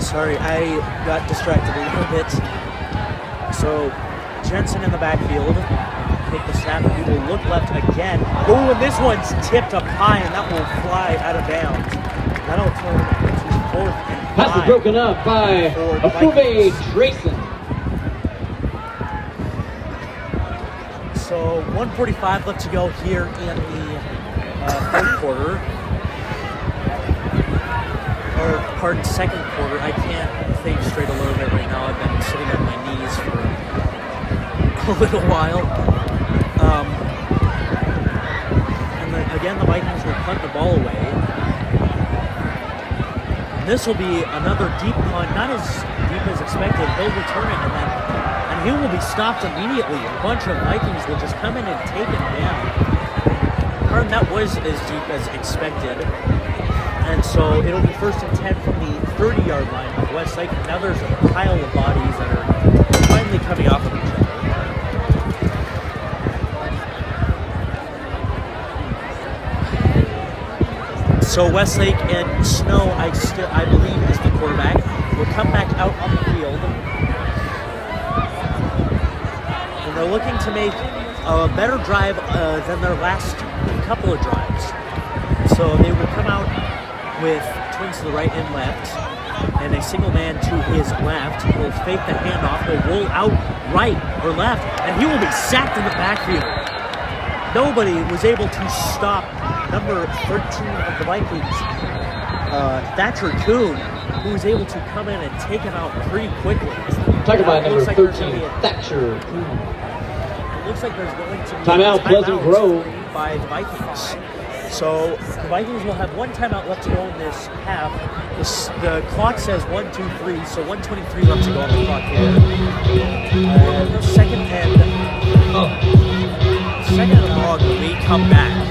Sorry, I got distracted a little bit. So, Jensen in the backfield. Take the snap, and he will look left again. Oh, and this one's tipped up high, and that will fly out of bounds. That'll turn into 4th and 5. Pass is broken up by Afuve Drayson. So 1:45 left to go here in the 3rd quarter. Or, pardon, 2nd quarter. I can't think straight a little bit right now. I've been sitting on my knees for a little while. Again, the Vikings will punt the ball away. And this will be another deep punt, not as deep as expected. He'll return it, and he will be stopped immediately. A bunch of Vikings will just come in and take him down. Pardon, that was as deep as expected. And so it'll be 1st and 10 from the 30-yard line of Westlake. Now there's a pile of bodies that are finally coming off of each other. So Westlake and Snow, I believe, is the quarterback, will come back out on the field. And they're looking to make a better drive than their last couple of drives. So they will come out with twins to the right and left, and a single man to his left. He'll fake the handoff. He'll roll out right or left, and he will be sacked in the backfield. Nobody was able to stop number 13 of the Vikings, Thatcher Kuhn, who was able to come in and take him out pretty quickly. Talk about number 13, Thatcher Kuhn. It looks like there's going to be timeout, Pleasant Grove by the Vikings. So the Vikings will have one timeout left to go in this half. The clock says 1, 2, 3, so 1:23 left to go on the clock here. Second and long when we come back.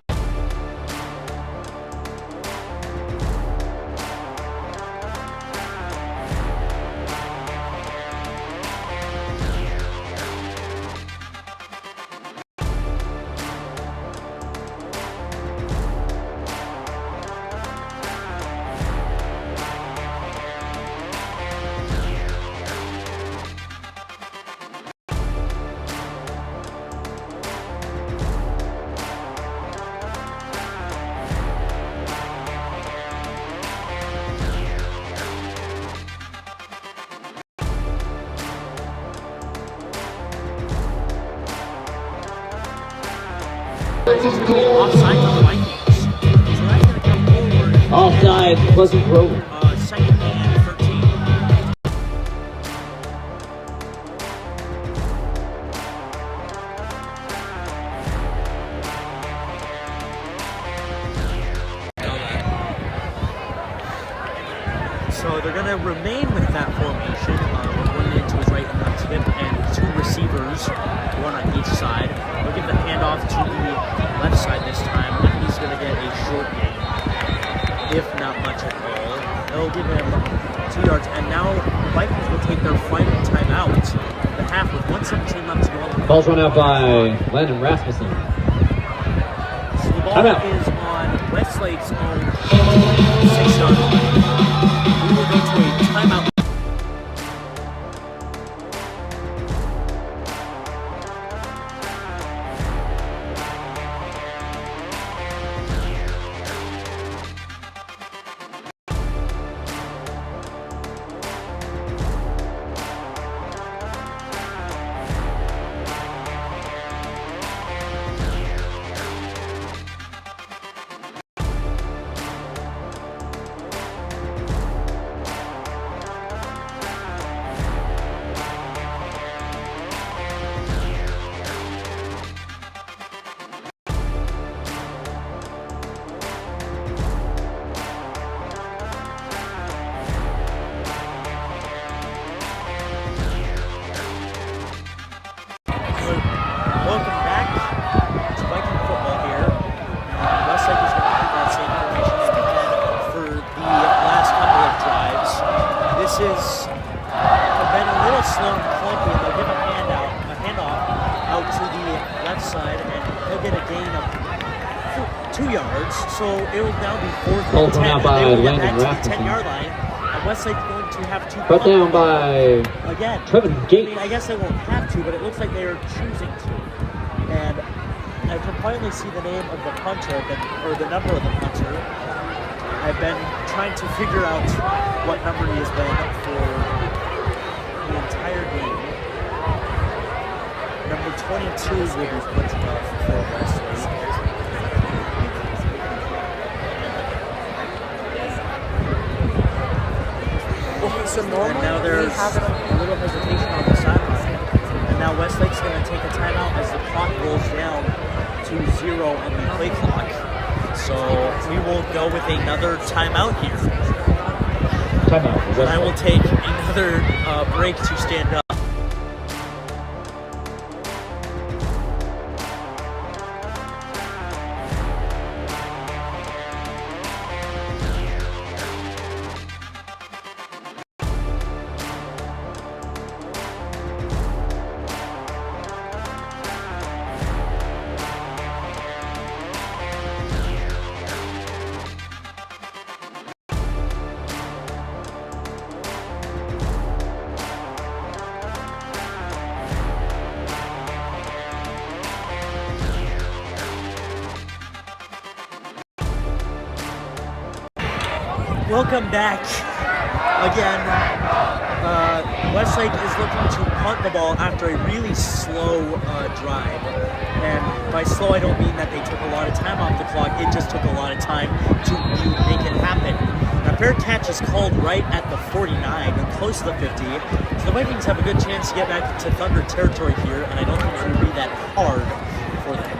Offside on the Vikings. So that's going to come forward. Offside, Pleasant Grove. So they're going to remain with that formation, one man to his right and left hip, and two receivers, one on each side. They'll give the handoff to the left side this time, and he's going to get a short gain, if not much at all. They'll give him 2 yards, and now the Vikings will take their final timeout, the half, with 1:17 left to go on the clock. Ball's run out by Landon Rasmussen. So the ball is on Westlake's own 6-yard line. We will go to a timeout. Welcome back to Viking football here. Westlake is going to keep that same formation for the last couple of drives. This is been a little slow and clumpy, and they'll give a handoff out to the left side, and he'll get a gain of 2 yards. So it will now be 4th and 10. And they will get back to the 10-yard line. And Westlake's going to have to Brought down by again. Trevin Gates. I mean, I guess they won't have to, but it looks like they are choosing to. And I can finally see the name of the punter, or the number of the punter. I've been trying to figure out what number he has been for the entire game. Number 22 will be punching off for Westlake. So normally And now there's a little hesitation on the sideline. And now Westlake's going to take a timeout as the clock rolls down to 0 on the play clock. So we will go with another timeout here. Timeout. And I will take another break to stand up. Welcome back again. Westlake is looking to punt the ball after a really slow drive. And by slow, I don't mean that they took a lot of time off the clock. It just took a lot of time to make it happen. A fair catch is called right at the 49 and close to the 50. So the Vikings have a good chance to get back to Thunder territory here, and I don't think it will be that hard for them.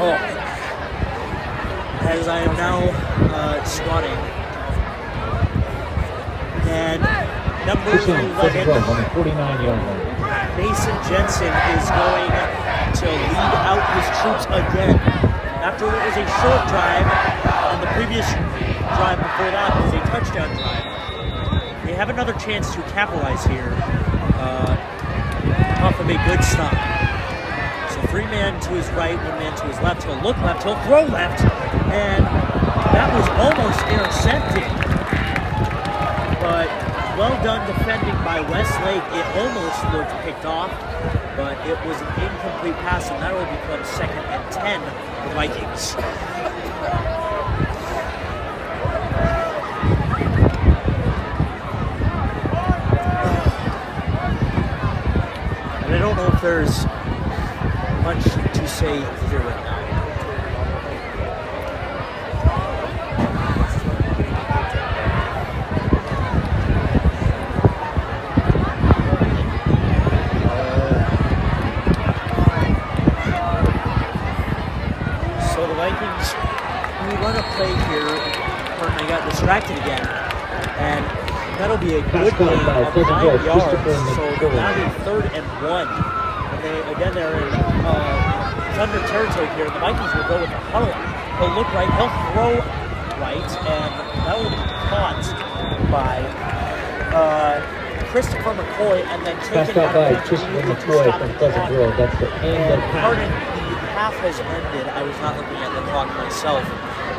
Oh. As I am now squatting. And number 11, on the 49-yard line. Mason Jensen is going to lead out his troops again. After it was a short drive, and the previous drive before that was a touchdown drive, they have another chance to capitalize here off of a good stop. So 3 man to his right, 1 man to his left. He'll look left, he'll throw left, and that was almost intercepted. But well done defending by Westlake. It almost looked picked off, but it was an incomplete pass, and that will become 2nd and 10 for the Vikings. And I don't know if there's much to say here right now. So the Vikings, we run a play here effort, and I got distracted again. And that'll be a good Pass caught gain by of Pleasant 9 Grove, yards. Christopher So McCoy. that'll be 3rd and 1. And they're in Thunder territory here. The Vikings will go with a huddle. He'll look right, he'll throw right, and that will be caught by Christopher McCoy, and then Pass taken caught out by of Christopher bounds to McCoy stop from the Pleasant clock. Grove. That's the end And of pardon, half. the half has ended. I was not looking at the clock myself.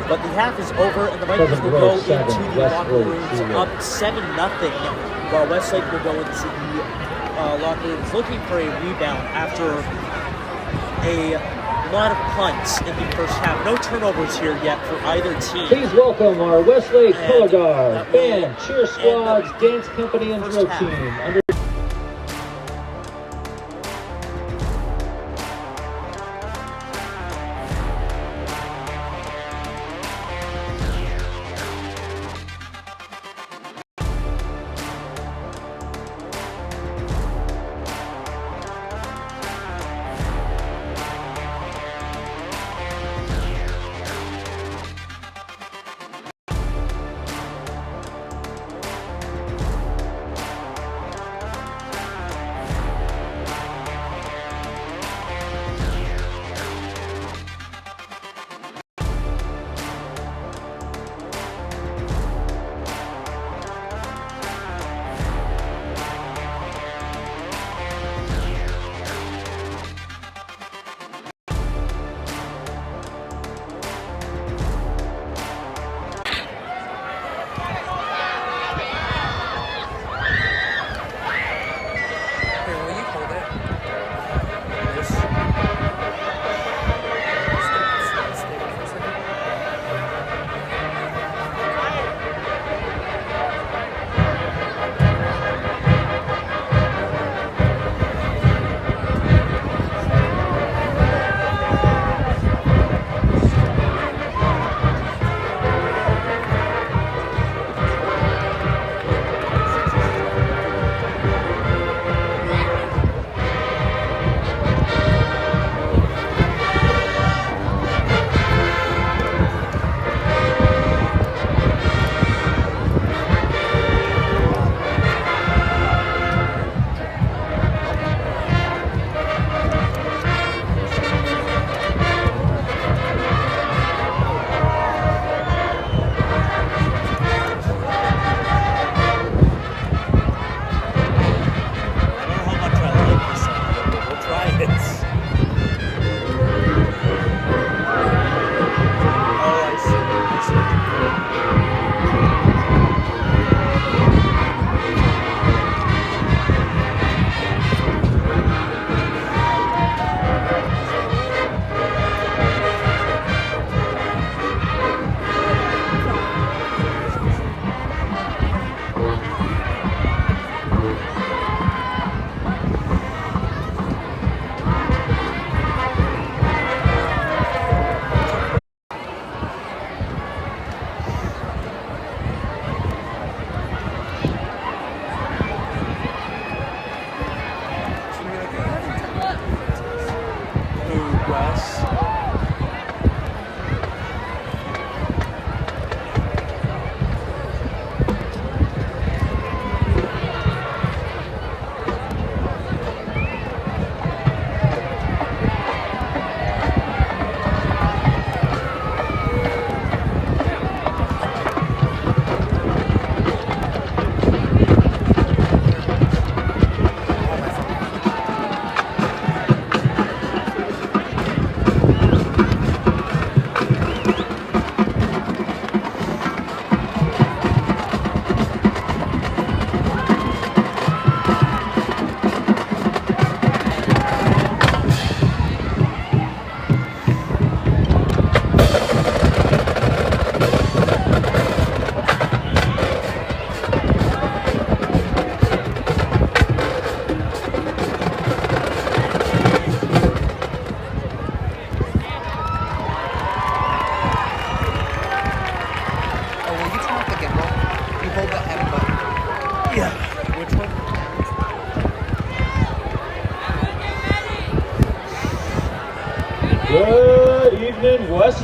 But the half is over, and the Vikings will go into the locker rooms up 7-0, while Westlake will go into the locker rooms looking for a rebound after a lot of punts in the first half. No turnovers here yet for either team. Please welcome our Westlake And color guard, that will band, cheer squads, dance company, and first drill half. team. Under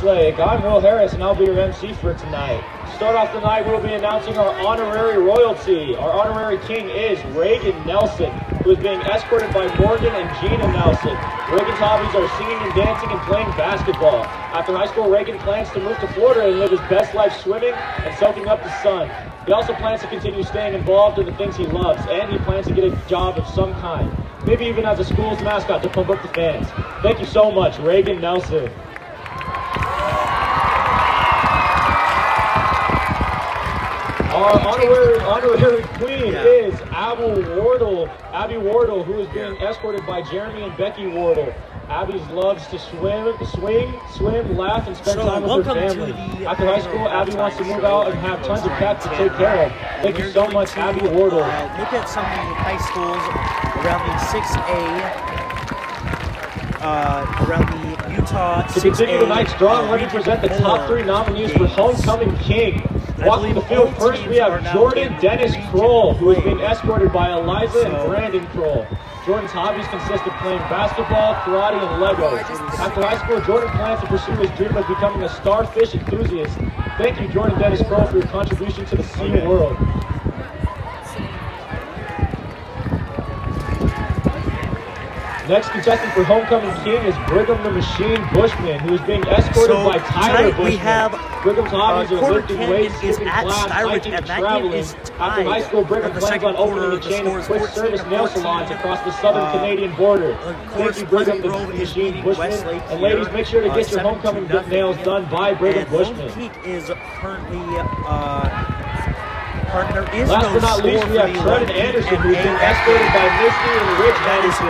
Westlake. I'm Will Harris, and I'll be your MC for tonight. To start off the night, we'll be announcing our honorary royalty. Our honorary king is Reagan Nelson, who is being escorted by Morgan and Gina Nelson. Reagan's hobbies are singing and dancing and playing basketball. After high school, Reagan plans to move to Florida and live his best life swimming and soaking up the sun. He also plans to continue staying involved in the things he loves, and he plans to get a job of some kind. Maybe even as a school's mascot to pump up the fans. Thank you so much, Reagan Nelson. Our honorary queen is Abby Wardle, who is being escorted by Jeremy and Becky Wardle. Abby loves to swim, laugh, and spend time with her family. After high school, Abby wants to move out and have tons of cats to take care of. Thank you so much, Abby Wardle. Look at some of the high schools around the 6A, around the Utah 6A. To continue tonight's drawing, let me present the top 3 nominees for Homecoming King. Walking the field first, we have Jordan Dennis Kroll, who is being escorted by Eliza and Brandon Kroll. Jordan's hobbies consist of playing basketball, karate, and Legos. After high school, Jordan plans to pursue his dream of becoming a starfish enthusiast. Thank you, Jordan Dennis Kroll, for your contribution to the sea world. Next contestant for Homecoming King is Brigham the Machine Bushman, who is being escorted by Tyler Bushman. We have Brigham's hobbies are lifting weights, is skipping at class, Skywich, hiking, and and that traveling. game is After high school, Brigham plans on opening a chain of quick service nail salons across the southern Canadian border. Thank you, Brigham the Machine Bushman. And ladies, make sure to get your homecoming nails done by Brigham Bushman. Peak is currently there is Last no but not least, we have Trevin Anderson, who's being escorted by Misty and Rich Anderson.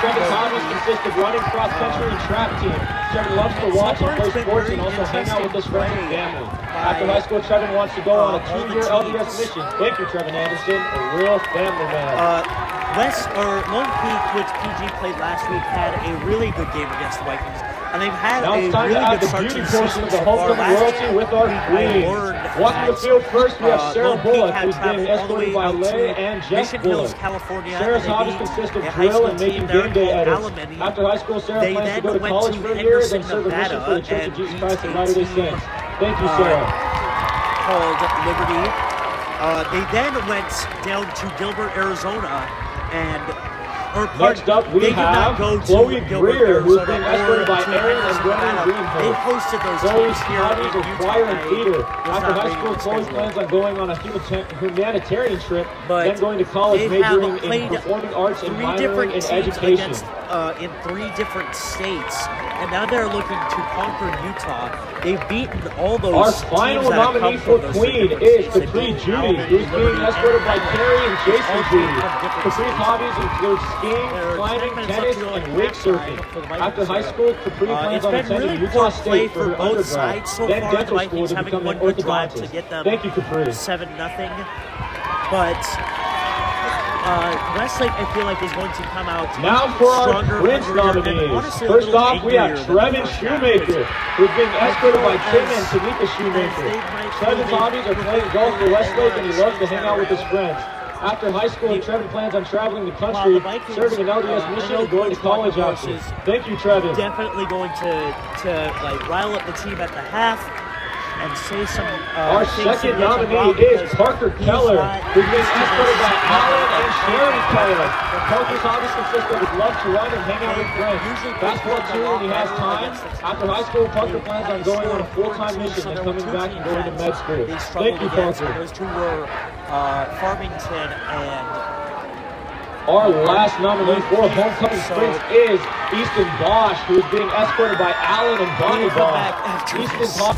Trevin's hobbies consist of running cross country and track team. Trevin loves to watch and play sports and also hang out with his friends and family. After high school, Trevin wants to go on a 2-year LDS mission. Thank you, Trevin Anderson, a real family man. Lone Peak, which PG played last week, had a really good game against the Vikings. And they've had now it's time to add the beauty portion of the homecoming royalty with our queen. Walking the field first, we have Sarah Bullock, who's being escorted by Leigh and Jess Bullock. Sarah's hobbies consist of drill and making game day edits. After high school, Sarah plans to go to college for a year, then serve a mission for the Church of Jesus Christ of Latter-day Saints. Thank you, Sarah. Called Liberty. They then went down to Gilbert, Arizona, and next up, we have Chloe Greer, who's being escorted by Aaron and Brennan Greenhill. They hosted those Chloe's teams here hobbies in are Utah. choir and theater. After high school, Chloe plans on going on a humanitarian trip, then going to college majoring in performing arts and minoring in education. In 3 different states, and now they're looking to conquer Utah. They've beaten all those Our teams final that have nominee come for from those Queen different is states. They Capri beat Judy, Albany, who's being Liberty, escorted by and Carrie and Jason all Judy. from different Capri's states. hobbies include skiing, climbing, tennis, and wake surfing. After high school, Capri plans on attending really Utah close play State for her both undergrad, sides so then far. The dental school Vikings to having become an one good drive to orthodontist. get them Thank you, Capri. 7-0, but Westlake, I feel like, is going to come out now for our stronger, Prince hungrier, and nominees. honestly, a First little off, we have angrier than Trevin the first Shoemaker, half. who's being escorted by Tim and Tamika Shoemaker. Trevin's hobbies are playing golf for Westlake, and he loves to hang out with his friends. After high school, Trevin plans on traveling the country, serving an LDS mission, and going to college after. Thank you, Trevin. Definitely going to like rile up the team at the half and say some. Our second nominee is Parker Keller, who's being escorted by Alan and Sherry Keller. Parker's hobbies consist of his love to run and hang out with friends. Basketball too when he has time. After high school, Parker plans on going on a full-time mission and coming back and going to med school. Thank you, Parker. Those two were Farmington and. Our last nominee for Homecoming Prince is Easton Bosch, who is being escorted by Alan and Bonnie Bosch. Easton Bosch.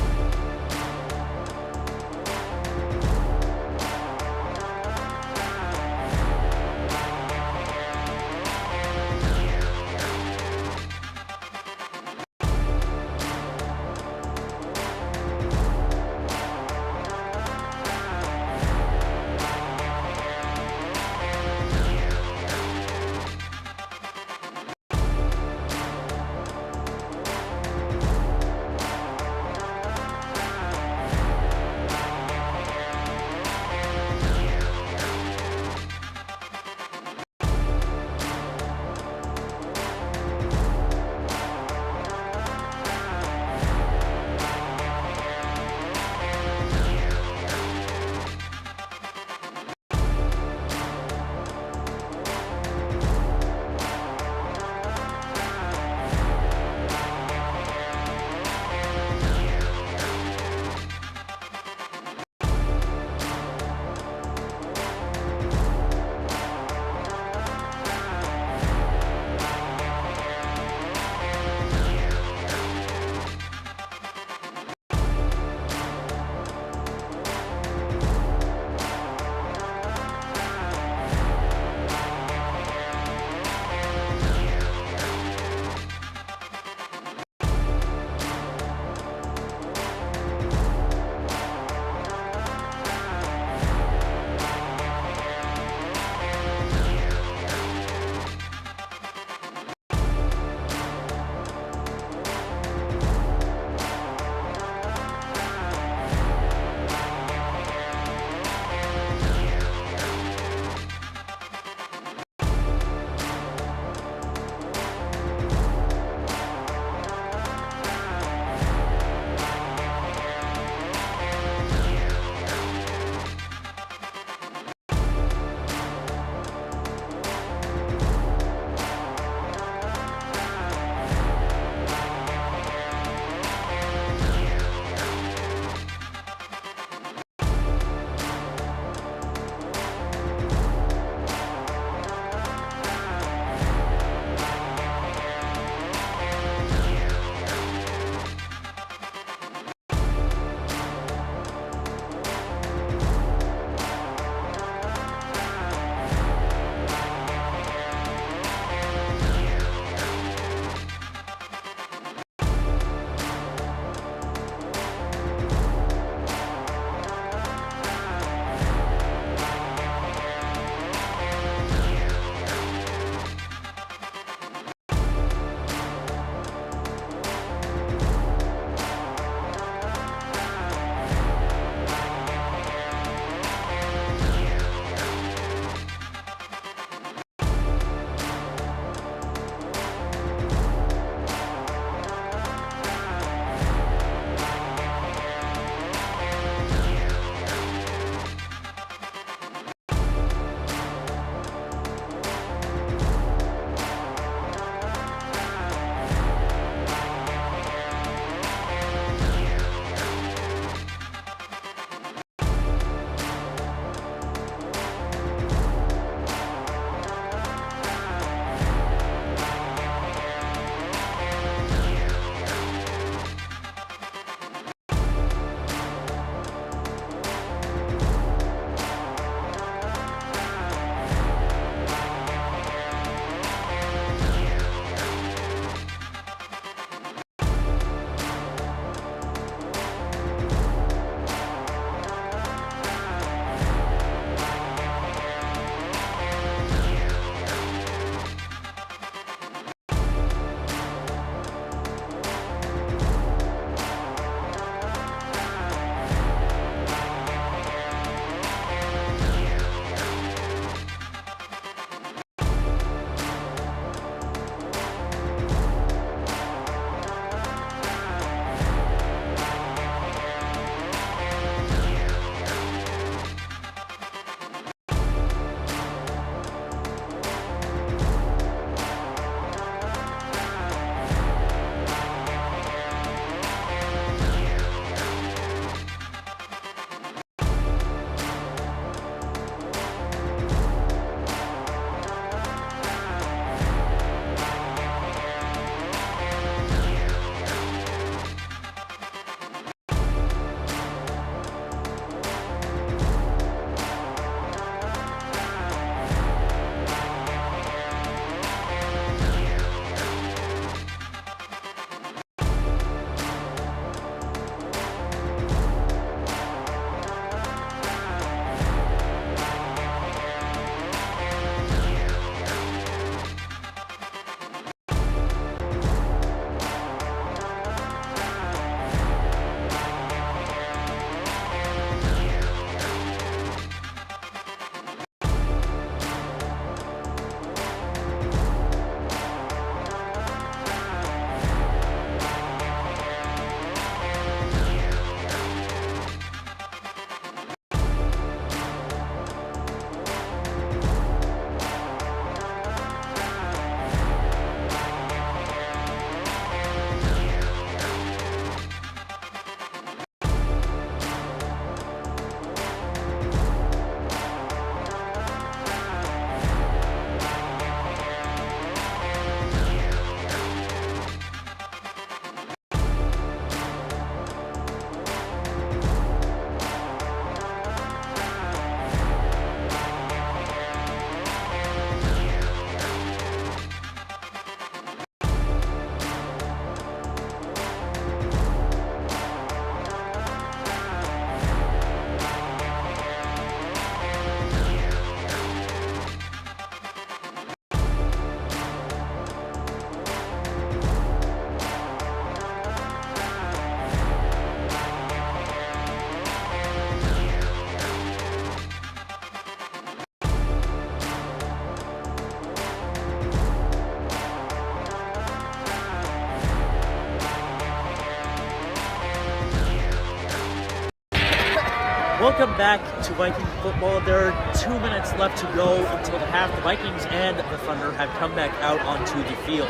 Welcome back to Viking football. There are 2 minutes left to go until the half. The Vikings and the Thunder have come back out onto the field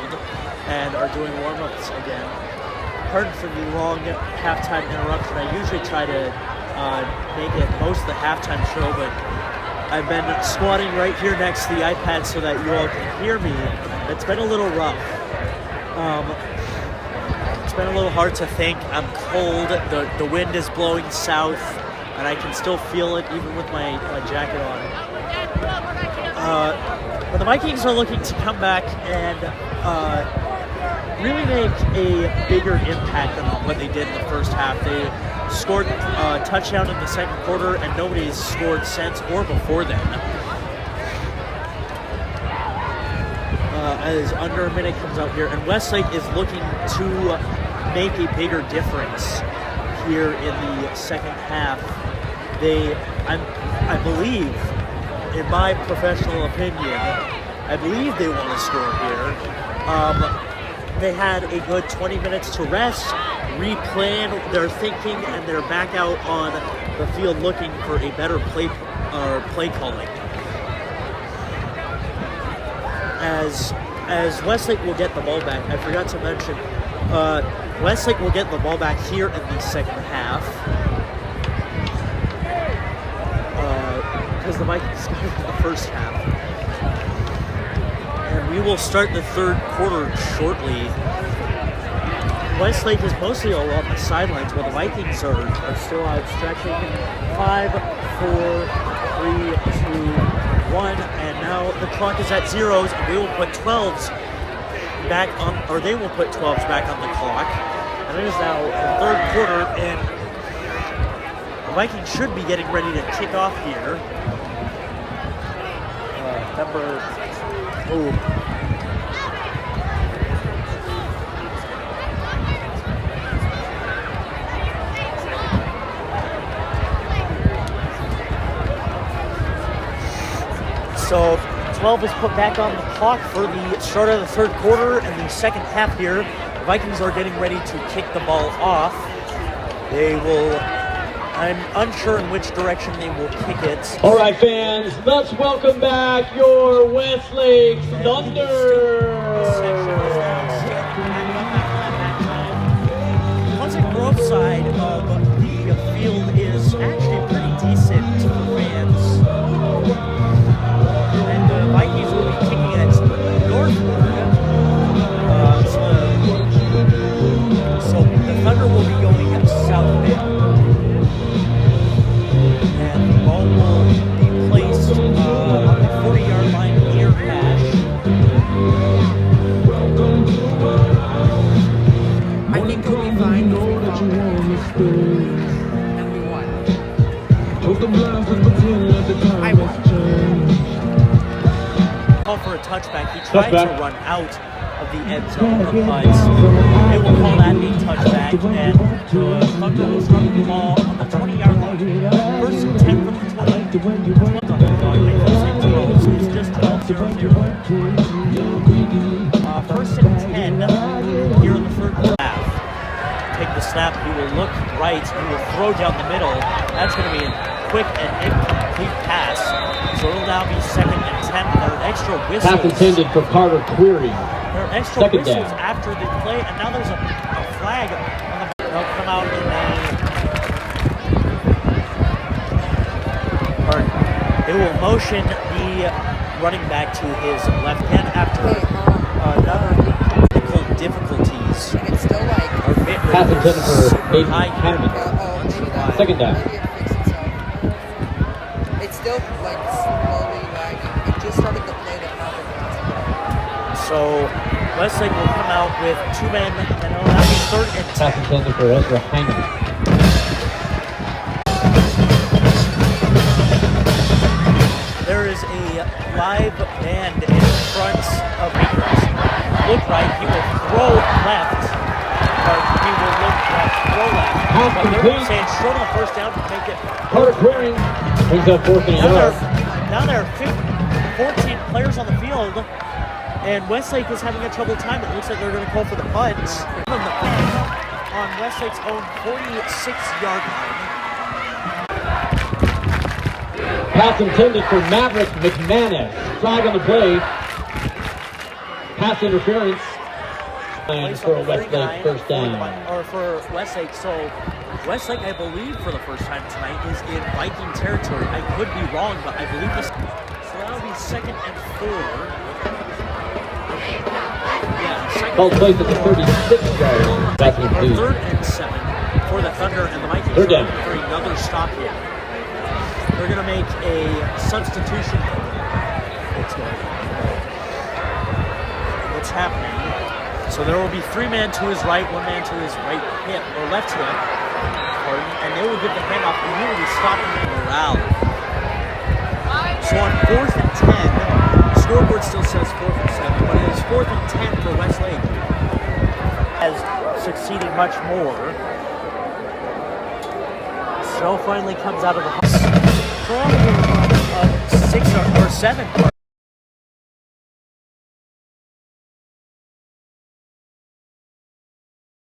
and are doing warm-ups again. Pardon for the long halftime interruption. I usually try to make it most of the halftime show, but I've been squatting right here next to the iPad so that you all can hear me. It's been a little rough. It's been a little hard to think. I'm cold. The wind is blowing south, and I can still feel it even with my jacket on. But the Vikings are looking to come back and really make a bigger impact than what they did in the first half. They scored a touchdown in the second quarter, and nobody's scored since or before then. As under a minute comes out here, and Westlake is looking to make a bigger difference here in the second half. I believe, in my professional opinion, I believe they want to score here. They had a good 20 minutes to rest, replan their thinking, and they're back out on the field looking for a better play calling. As Westlake will get the ball back, I forgot to mention, Westlake will get the ball back here in the second half. Because the Vikings got it in the first half. And we will start the third quarter shortly. Westlake is mostly all on the sidelines while the Vikings are still out stretching. 5, 4, 3, 2, 1, and now the clock is at zeros, and we will put 12s back on, or they will put 12s back on the clock. And it is now the third quarter, and the Vikings should be getting ready to kick off here. So 12 is put back on the clock for the start of the third quarter and the second half here. The Vikings are getting ready to kick the ball off. They will, I'm unsure in which direction they will kick it. All right, fans, let's welcome back your Westlake Thunder. Pleasant Grove side of the field is actually pretty decent for fans. And the Vikings will be kicking it northward. So the Thunder will be going southbound. And the ball will be placed on the 40-yard line near hash. I think we'll be fine if we fall back. And we won. I won. Call for a touchback. He tried to run out of the end zone, but they will call that a touchback, and the Thunder will start the ball on the 20-yard line. First and 10 from the 20. It's just 12-0 here. First and 10 here in the third quarter. Take the snap. He will look right. He will throw down the middle. That's going to be a quick and incomplete pass. So it'll now be second and 10. There are extra whistles. Half intended for Carter Query. There are extra Second whistles down. after the play, and now there's a flag on the. They'll come out in they will motion the running back to his left hand after technical difficulties. It's still like, Half intended for Aiden high Hammond. maybe that. Second down. Maybe it fixed itself. It's still like slowly lagging. It just started the play that happened. So Westlake will come out with 2 men, and it'll now be third and 10. Half intended for Ezra Hyman. There is a live band in front of Akers. Look right, he will throw left. Or he will look left, throw left. But they're saying short on the first down to make it. Carter Query brings up 14 yards. Now there are 14 players on the field, and Westlake is having a trouble time. It looks like they're going to call for the punt. From the punt on Westlake's own 46-yard line. Pass intended for Maverick McManus. Flag on the play. Pass interference. And for Westlake, first down. Or for Westlake. So Westlake, I believe, for the first time tonight, is in Viking territory. I could be wrong, but I believe this. So that'll be 2nd and 4. Yeah, Ball placed at the 36-yard line. That's or 3rd and 7 for the Thunder, and the Vikings are looking for another stop here. They're going to make a substitution. What's happening? So there will be 3 men to his right, 1 man to his right hip, or left hip, and they will give the handoff, and he will be stopping the morale. So on 4th and 10, the scoreboard still says 4th and 7, but it is 4th and 10 for Westlake. As succeeding much more. Snow finally comes out of the house. So 6 or 7.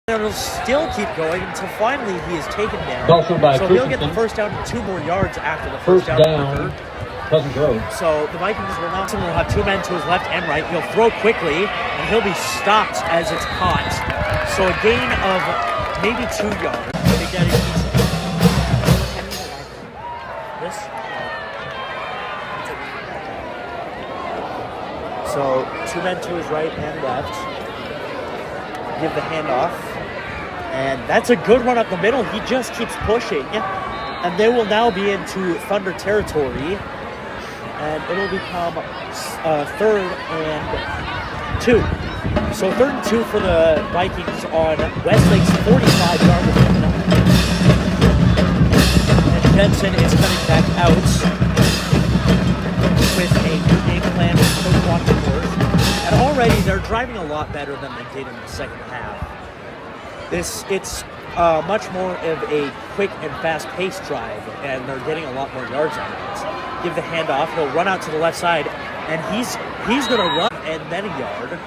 It'll still keep going until finally he is taken down. So he'll get the first down 2 more yards after the first down. Doesn't throw. So the Vikings will have 2 men to his left and right. He'll throw quickly, and he'll be stopped as it's caught. So a gain of maybe 2 yards. Big Daddy this. So 2 men to his right and left. Give the handoff. And that's a good run up the middle. He just keeps pushing. And they will now be into Thunder territory. And it'll become 3rd and 2. So 3rd and 2 for the Vikings on Westlake's 45-yard line. And Jensen is coming back out with a new game plan with Coach Washington. And already they're driving a lot better than they did in the second half. It's much more of a quick and fast-paced drive, and they're getting a lot more yards out of it. Give the handoff. He'll run out to the left side, and he's going to run and then a yard.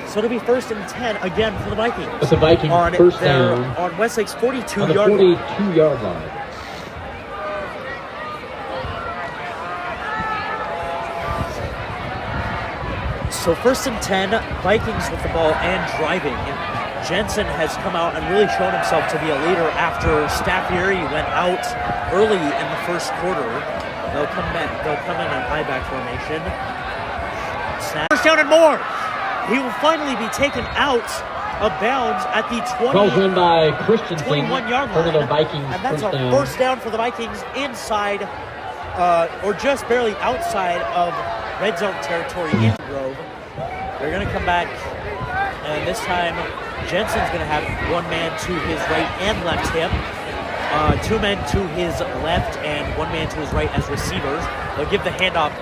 So it'll be 1st and 10 again for the Vikings. It's the Vikings on first down on Westlake's 42-yard line. 42-yard line. So 1st and 10, Vikings with the ball and driving. Jensen has come out and really shown himself to be a leader after Staffieri went out early in the first quarter. They'll come in an I-back formation. Snap. First down and more. He will finally be taken out of bounds at the 21-yard line. The Vikings and that's a first down for the Vikings inside, or just barely outside of red zone territory in Grove. They're going to come back, and this time Jensen's going to have 1 man to his right and left hip, 2 men to his left, and 1 man to his right as receivers. They'll give the handoff,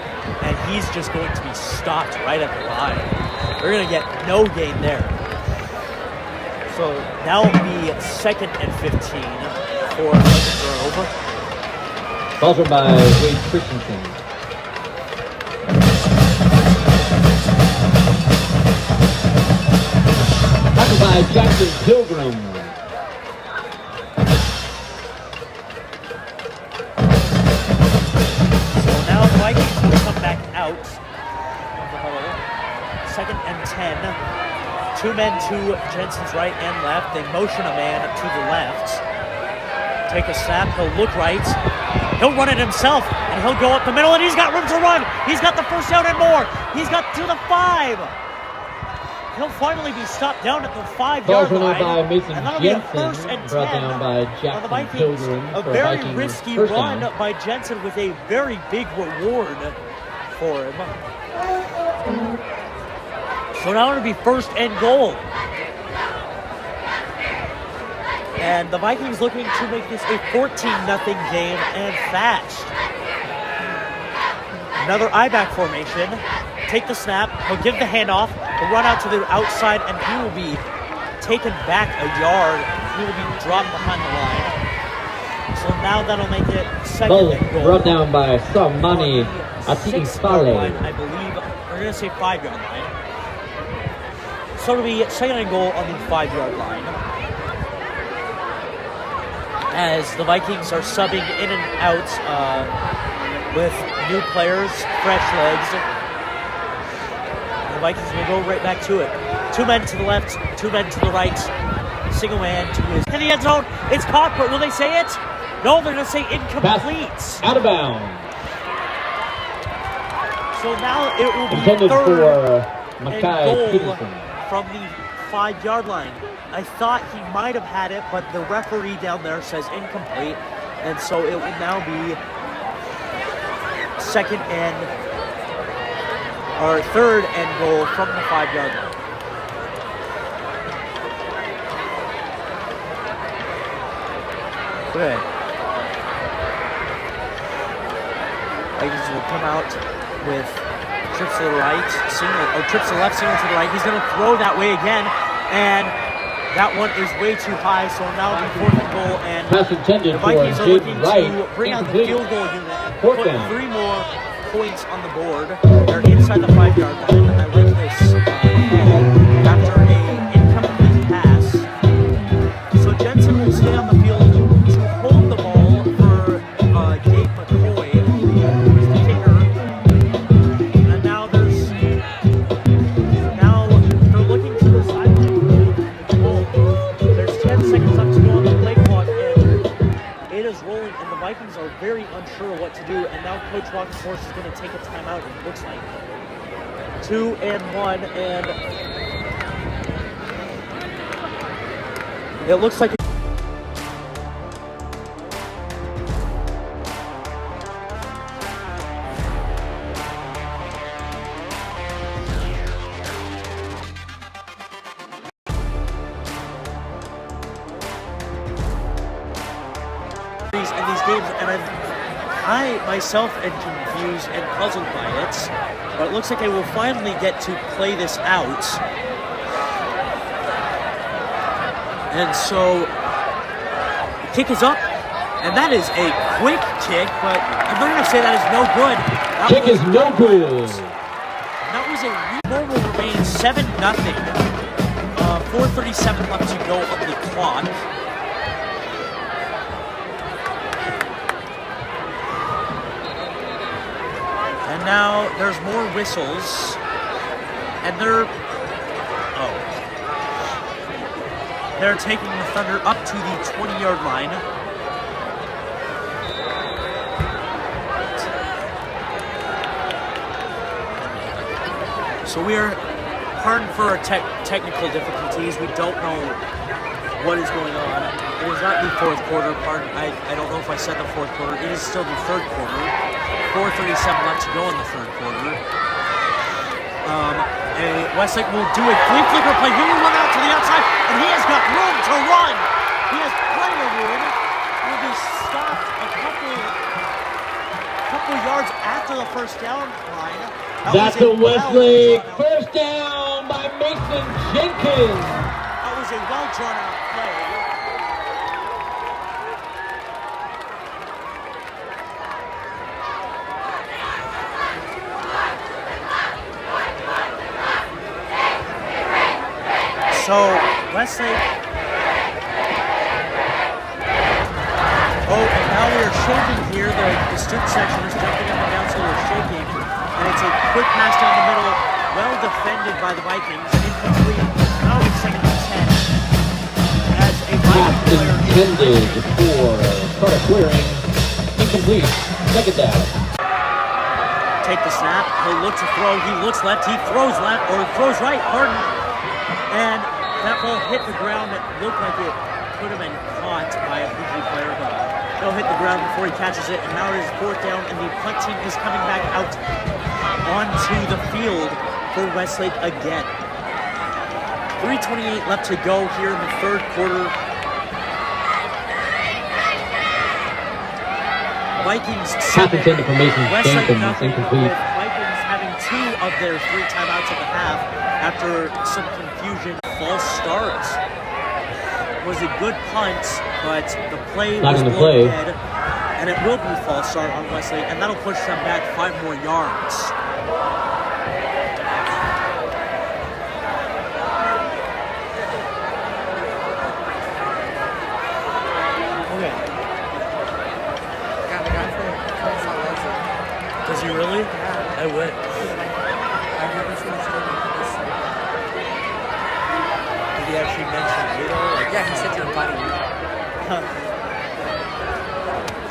and he's just going to be stopped right at the line. They're going to get no gain there. So now it'll be 2nd and 15 for Grove. Ball's run by Wade Christensen. By Jackson Pilgrim. So now the Vikings will come back out of the huddle. 2nd and 10. 2 men to Jensen's right and left. They motion a man to the left. Take a snap. He'll look right. He'll run it himself, and he'll go up the middle, and he's got room to run. He's got the first down and more. He's got to the 5. He'll finally be stopped down at the 5-yard line. And that'll be a 1st and 10 on the Vikings. A very risky run by Jensen with a very big reward for him. So now it'll be 1st and goal. And the Vikings looking to make this a 14-0 game and fast. Another I-back formation. Take the snap. He'll give the handoff. He'll run out to the outside, and he will be taken back a yard. He will be dropped behind the line. So now that'll make it 2nd and goal. Brought down by Samani Atikifale. I believe we're going to say 5-yard line. So it'll be 2nd and goal on the 5-yard line. As the Vikings are subbing in and out with new players, fresh legs. The Vikings will go right back to it. 2 men to the left, 2 men to the right. Single man to his in the end zone. It's caught, but will they say it? No, they're going to say incomplete. Pass out of bounds. So now it will be Intended third for and Mackay goal Peterson. from the 5-yard line. I thought he might have had it, but the referee down there says incomplete, and so it will now be third and goal from the 5-yard line. Good. Vikings will come out with trips to the right, trips to the left, single to the right. He's going to throw that way again, and that one is way too high, so now it'll be 4th and goal, and Pass intended the Vikings for are looking Jaden Wright. to bring out the Incomplete. field goal unit and Fourth put down. 3 more points on the board. They're inside the 5-yard line. I like this call after a incomplete pass. So Jensen will stay on the field to hold the ball for Gabe McCoy, who's the kicker. And now they're looking to the sideline. There's 10 seconds left to go on the play clock, and it is rolling, and the Vikings are very unsure what to do, and now Coach Rockenforce is going to take a timeout, it looks like. 2 and 1, and it looks like in these games, and I myself am confused and puzzled by it, but it looks like I will finally get to play this out. And so the kick is up, and that is a quick kick, but I'm not going to say that is no good. That Kick is no good. That was a score will remain 7-0. 4:37 left to go on the clock. And now there's more whistles, and they're taking the Thunder up to the 20-yard line. So we are pardoned for our technical difficulties. We don't know what is going on. It is not the 4th quarter. Pardon, I don't know if I said the 4th quarter. It is still the 3rd quarter. 4:37 left to go in the 3rd quarter. Westlake will do a flea flicker play. He will run out to the outside, and he has got room to run. He has plenty of room. He will be stopped a couple yards after the first down line. That's a Westlake first down by Mason Jenkins. That was a well drawn out play. So Westlake. Oh, and now we are shaking here. The student section is jumping up and down, so we're shaking. And it's a quick pass down the middle, well defended by the Vikings. Incomplete. Now it's 2nd and 10. As a Viking player Intended for Carter clearing. Incomplete. 2nd down. Take the snap. He'll look to throw. He looks left. He throws left, or throws right. Pardon. And that ball hit the ground. It looked like it could have been caught by a Fiji player, but he'll hit the ground before he catches it. And now it is 4th down, and the punt team is coming back out onto the field for Westlake again. 3:28 left to go here in the 3rd quarter. Vikings 7, Intended for Mason Westlake Jenkins. nothing, Incomplete. with Vikings having 2 of their 3 timeouts at the half after some confusion. False start. It was a good punt, but the play Not was in the blown play. dead, and it will be false start on Westlake, and that'll push them back 5 more yards. Okay. Got the guy from South Lexington. Was he really? Yeah. I wish. I never switched over to this side. Did he actually mention it? Like, Yeah, he said you're inviting me.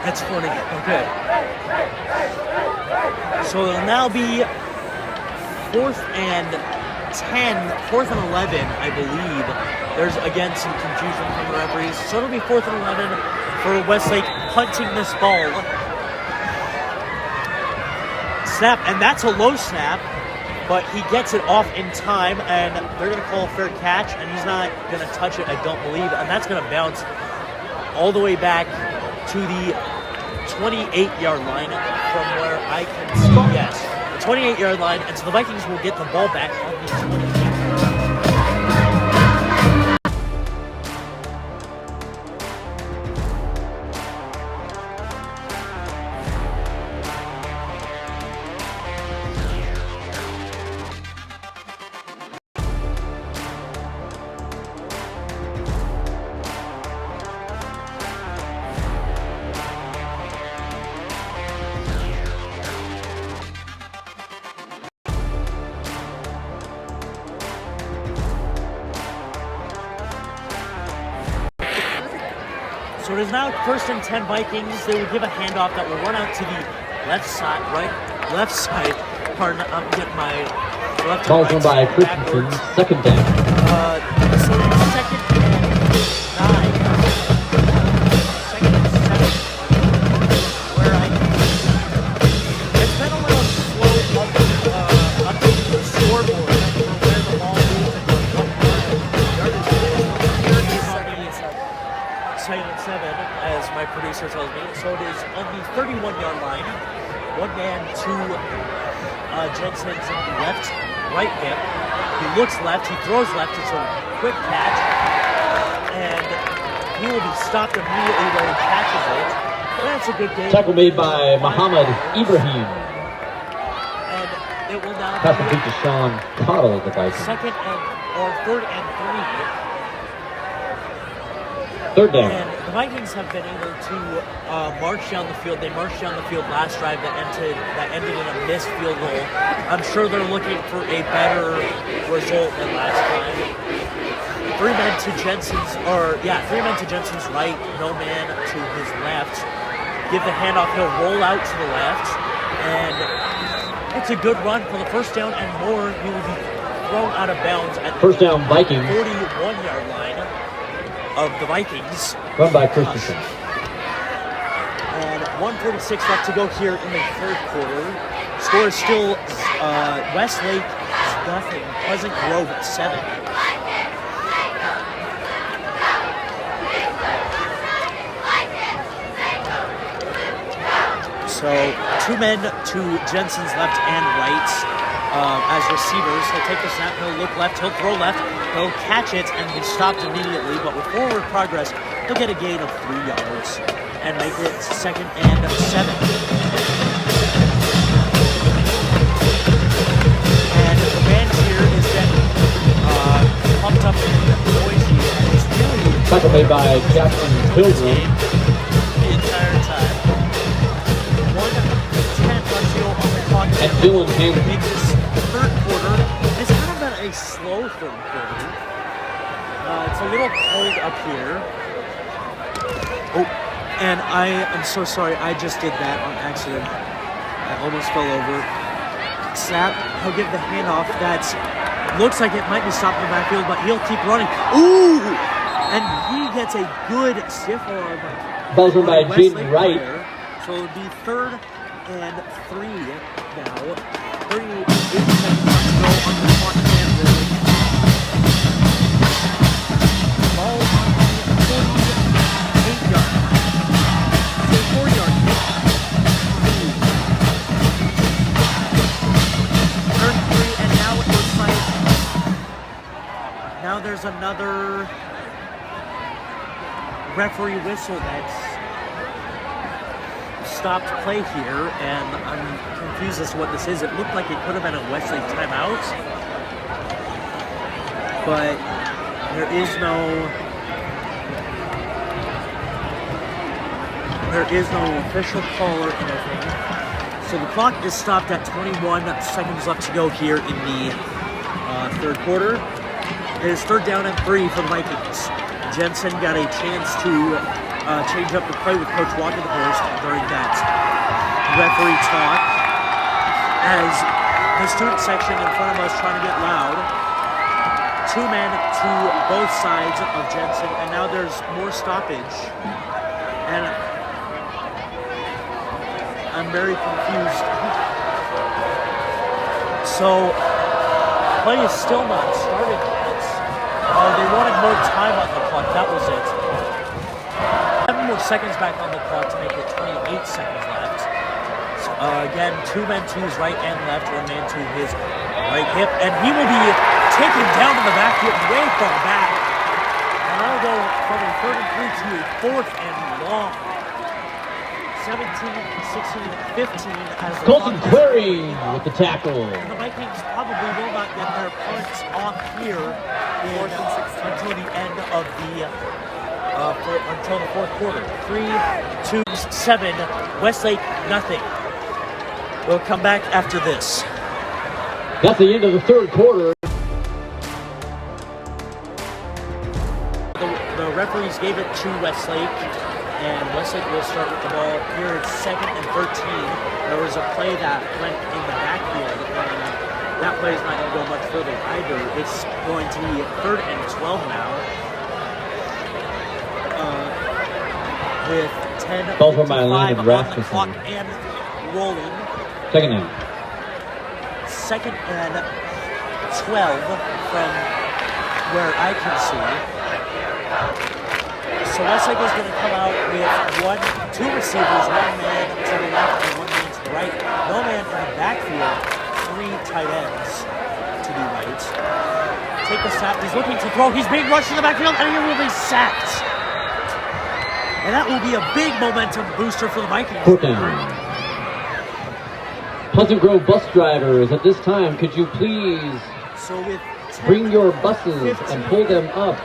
that's funny. Okay. So it'll now be 4th and 10, 4th and 11, I believe. There's again some confusion from the referees. So it'll be 4th and 11 for Westlake punting this ball. Snap, and that's a low snap, but he gets it off in time, and they're going to call a fair catch, and he's not going to touch it, I don't believe, and that's going to bounce all the way back to the 28-yard line from where I can see, yes, the 28-yard line, and so the Vikings will get the ball back on the 28. So it is now 1st and 10 Vikings. They will give a handoff that will run out to the left side. Pardon, I'm getting my left. Ball's run by Christensen, second down. So it's 2nd and 9. 2nd and 7. Where it's been a little slow up the scoreboard for where the ball moves and here it is on the 2nd and 7, as my producer tells me. So it is on the 31-yard line. One man to Jensen's left, right hip. He looks left, he throws left. It's a quick catch, and he will be stopped immediately where he catches it. That's a good game. Tackle made by Muhammad Ibrahim. And it will now Pass be complete to Sean Cottle of the Vikings. 3rd and 3. Third down. And the Vikings have been able to march down the field. They marched down the field last drive that ended in a missed field goal. I'm sure they're looking for a better result than last time. 3 men to Jensen's right, no man to his left. Give the handoff, he'll roll out to the left, and it's a good run for the first down and more. He will be thrown out of bounds at the First down, Vikings. 41-yard line of the Vikings. Run by Christensen. And 1:46 left to go here in the 3rd quarter. Score is still Westlake 0, Pleasant Grove 7. So 2 men to Jensen's left and right as receivers. He'll take the snap, he'll look left, he'll throw left, he'll catch it and be stopped immediately. But with forward progress, he'll get a gain of 3 yards and make it 2nd and 7. And the band here is getting pumped up in Boise, and it's really Tackle made by Jackson Pilgrim. the entire time. 1:10 left to go on the clock. And Dylan Hamlin. Make this 3rd quarter. It's kind of been a slow 3rd quarter. It's a little cold up here. Oh, and I am so sorry. I just did that on accident. I almost fell over. Snap. He'll give the handoff. That looks like it might be stopped in the backfield, but he'll keep running. Ooh! And he gets a good stiff arm. Ball's run by Westlake Jaden Wright. player. So it'll be 3rd and 3 now. 38 seconds left to go on the clock and rolling. Ball on the 48-yard. So 4-yard kick. 3rd and 3, and now it looks like now there's another referee whistle that's stopped play here, and I'm confused as to what this is. It looked like it could have been a Westlake timeout, but there is no official call or anything. So the clock is stopped at 21 seconds left to go here in the third quarter. It is third down and 3 for the Vikings. Jensen got a chance to change up the play with Coach Walkenhorst during that referee talk. As the student section in front of us trying to get loud. 2 men to both sides of Jensen, and now there's more stoppage. And I'm very confused. So, play is still not started yet. They wanted more time on the clock, that was it. 7 more seconds back on the clock to make it 28 seconds left. So, again, 2 men to his right and left, 1 man to his right hip, and he will be taken down in the backfield way far back. And that'll go from a 3rd and 3 to a 4th and long. 17, 16, 15 as the Colton Query with the tackle. And the Vikings probably will not get their punts off here until the end of the until the 4th quarter. 3, 2, 7. Westlake nothing. We'll come back after this. That's the end of the 3rd quarter. The referees gave it to Westlake, and Westlake will start with the ball. Here it's 2nd and 13. There was a play that went in the backfield, and that play is not going to go much further either. It's going to be 3rd and 12 now. With 10:55 on the clock and rolling. 2nd down. 2nd and 12 from where I can see. So Westlake is going to come out with 2 receivers, 1 man to the left and 1 man to the right. No man in the backfield, 3 tight ends to the right. Take the snap, he's looking to throw, he's being rushed in the backfield, and he will be sacked. And that will be a big momentum booster for the Vikings. 4th down. Pleasant Grove bus drivers, at this time, could you please bring your buses and pull them up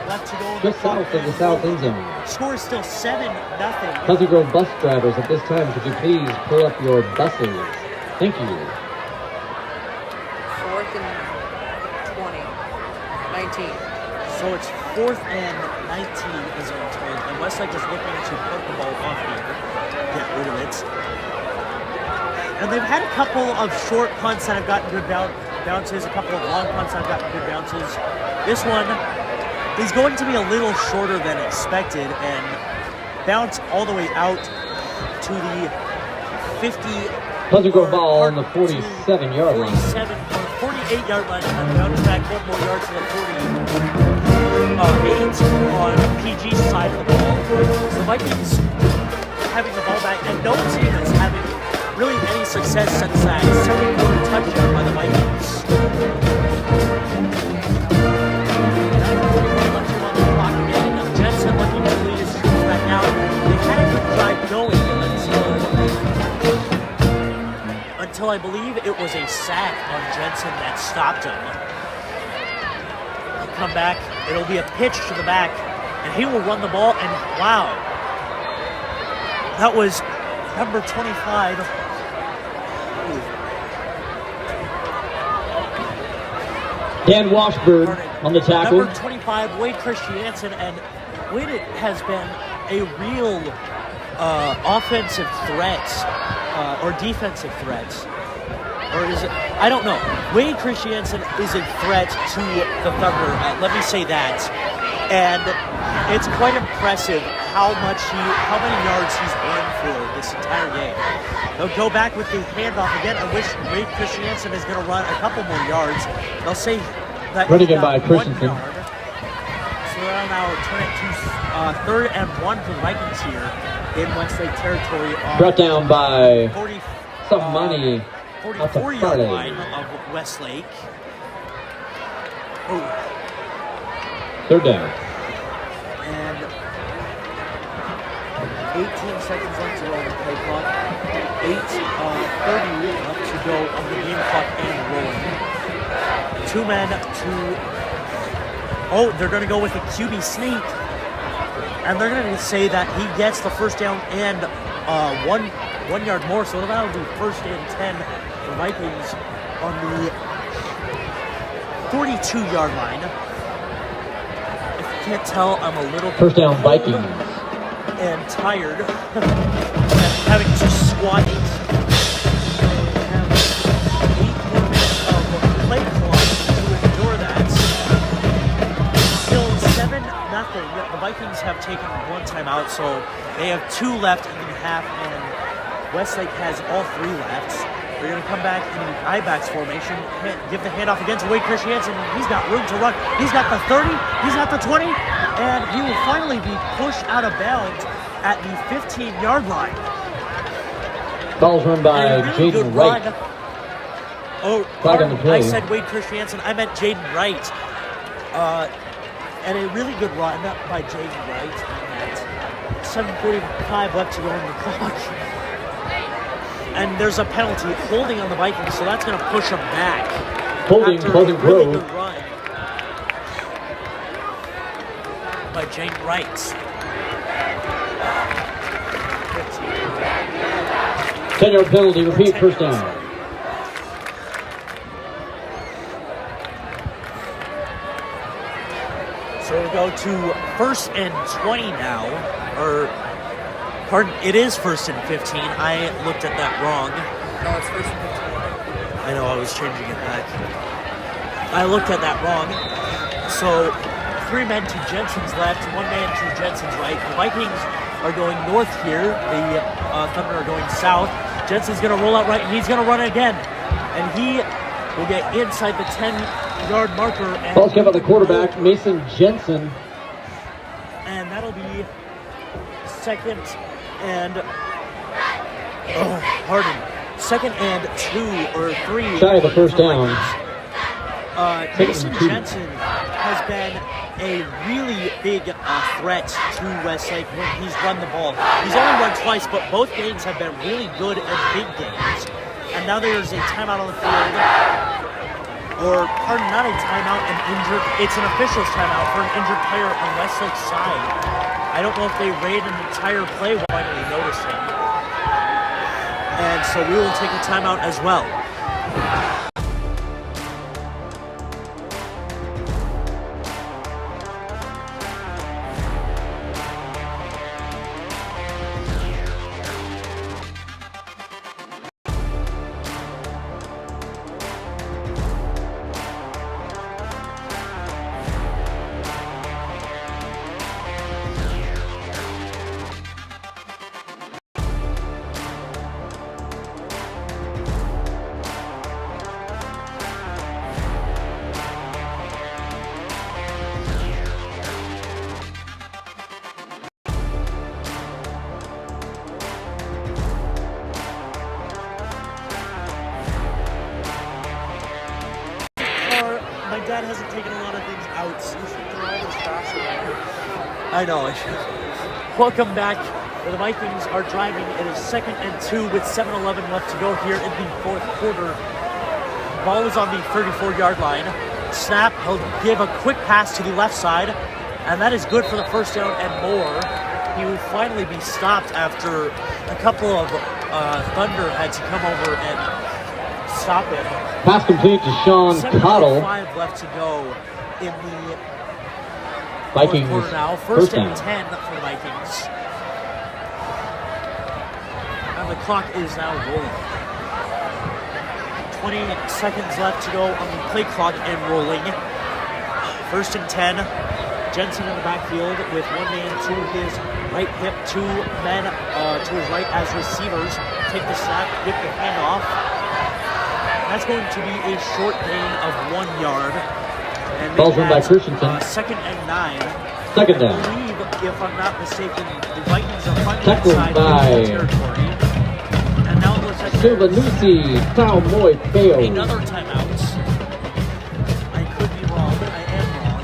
just south of the south end zone? Score is still 7-0. Pleasant Grove bus drivers, at this time, could you please pull up your buses? Thank you. 4th and 20. 19. So it's 4th and 19 is on total, and Westlake is looking to put the ball off here, get rid of it. And they've had a couple of short punts that have gotten good bounces, a couple of long punts that have gotten good bounces. This one is going to be a little shorter than expected and bounce all the way out to the 50. Pleasant Grove ball on the 47-yard line. 48-yard line, and bounce back 1 more yard to the 48 on PG's side of the ball. The Vikings having the ball back, and no team is having really any success since that 2nd quarter touchdown by the Vikings. Jensen looking to lead his troops back out. They had a good drive going until I believe it was a sack on Jensen that stopped him. He'll come back, it'll be a pitch to the back, and he will run the ball, and wow. That was number 25. Dan Washburn on the tackle. Number 25, Wade Christiansen, and Wade has been a real offensive threat or defensive threat. Or is it? I don't know. Wade Christiansen is a threat to the Thunder. Let me say that. And it's quite impressive how many yards he's on for this entire game. They'll go back with the handoff again. I wish Wade Christiansen is going to run a couple more yards. They'll say that running it by Christensen. So they'll now turn it to 3rd and 1 for the Vikings here in Westlake territory. Brought down by 40, some money. 44-yard line of Westlake. Oh. 3rd down. And 18 seconds left to go on the play clock. 8:30 left to go on the game clock and rolling. 2 men to... Oh, they're going to go with a QB sneak. And they're going to say that he gets the first down and 1 yard more, so that'll be first and 10 for Vikings on the 42-yard line. If you can't tell, I'm a little First down, cold Vikings. and tired and having to squat. We have 8 more minutes of play clock to endure that. Still 7-0. The Vikings have taken 1 timeout, so they have 2 left in the half, and Westlake has all 3 left. They're going to come back in the I-backs formation, give the handoff again to Wade Christiansen. He's got room to run. He's got the 30, he's got the 20, and he will finally be pushed out of bounds at the 15-yard line. Ball's run by And a really Jaden good Wright. run. Oh, Flag on the pardon, play. I said Wade Christiansen. I meant Jaden Wright. And a really good run by Jaden Wright. And 7:45 left to go on the clock. And there's a penalty holding on the Vikings, so that's going to push them back. Holding, After Pleasant a really Grove. good run by Jaden Wright. 10-yard penalty, repeat, first down. So we go to first and 20 now, or pardon, it is first and 15. I looked at that wrong. No, it's first and 15. I know, I was changing it back. I looked at that wrong. So 3 men to Jensen's left, 1 man to Jensen's right. The Vikings are going north here. The Thunder are going south. Jensen's going to roll out right, and he's going to run it again. And he will get inside the 10-yard marker. And Ball's kept by the quarterback, Mason Jensen. And that'll be second and second and 2 or 3. Shy of the first for down. Vikings. Mason Jensen has been a really big threat to Westlake when he's run the ball. He's only run twice, but both games have been really good and big games. And now there's a timeout on the field. Or, pardon, not a timeout, it's an official's timeout for an injured player on Westlake's side. I don't know if they raid an entire play while they notice him. And so we will take a timeout as well. My dad hasn't taken a lot of things out. You should throw all this faster. I know, I should. Welcome back. The Vikings are driving. It is second and 2 with 7:11 left to go here in the 4th quarter. Ball is on the 34-yard line. Snap, he'll give a quick pass to the left side, and that is good for the first down and more. He will finally be stopped after a couple of Thunder had to come over and stop him. Pass complete to Sean Cottle. 7:05 left to go in the Vikings, 4th quarter now. First and 10 for the Vikings. And the clock is now rolling. 20 seconds left to go on the play clock and rolling. First and 10. Jensen in the backfield with 1 man to his right hip, 2 men to his right as receivers. Take the snap, give the handoff. That's going to be a short gain of 1 yard. And Ball's run by Christensen. Second and 9. Second down. I believe, if I'm not mistaken, the Vikings are finally Tackled inside by the territory. And now it looks like Silvanucci, foul Moy failed. another timeout. I could be wrong. I am wrong.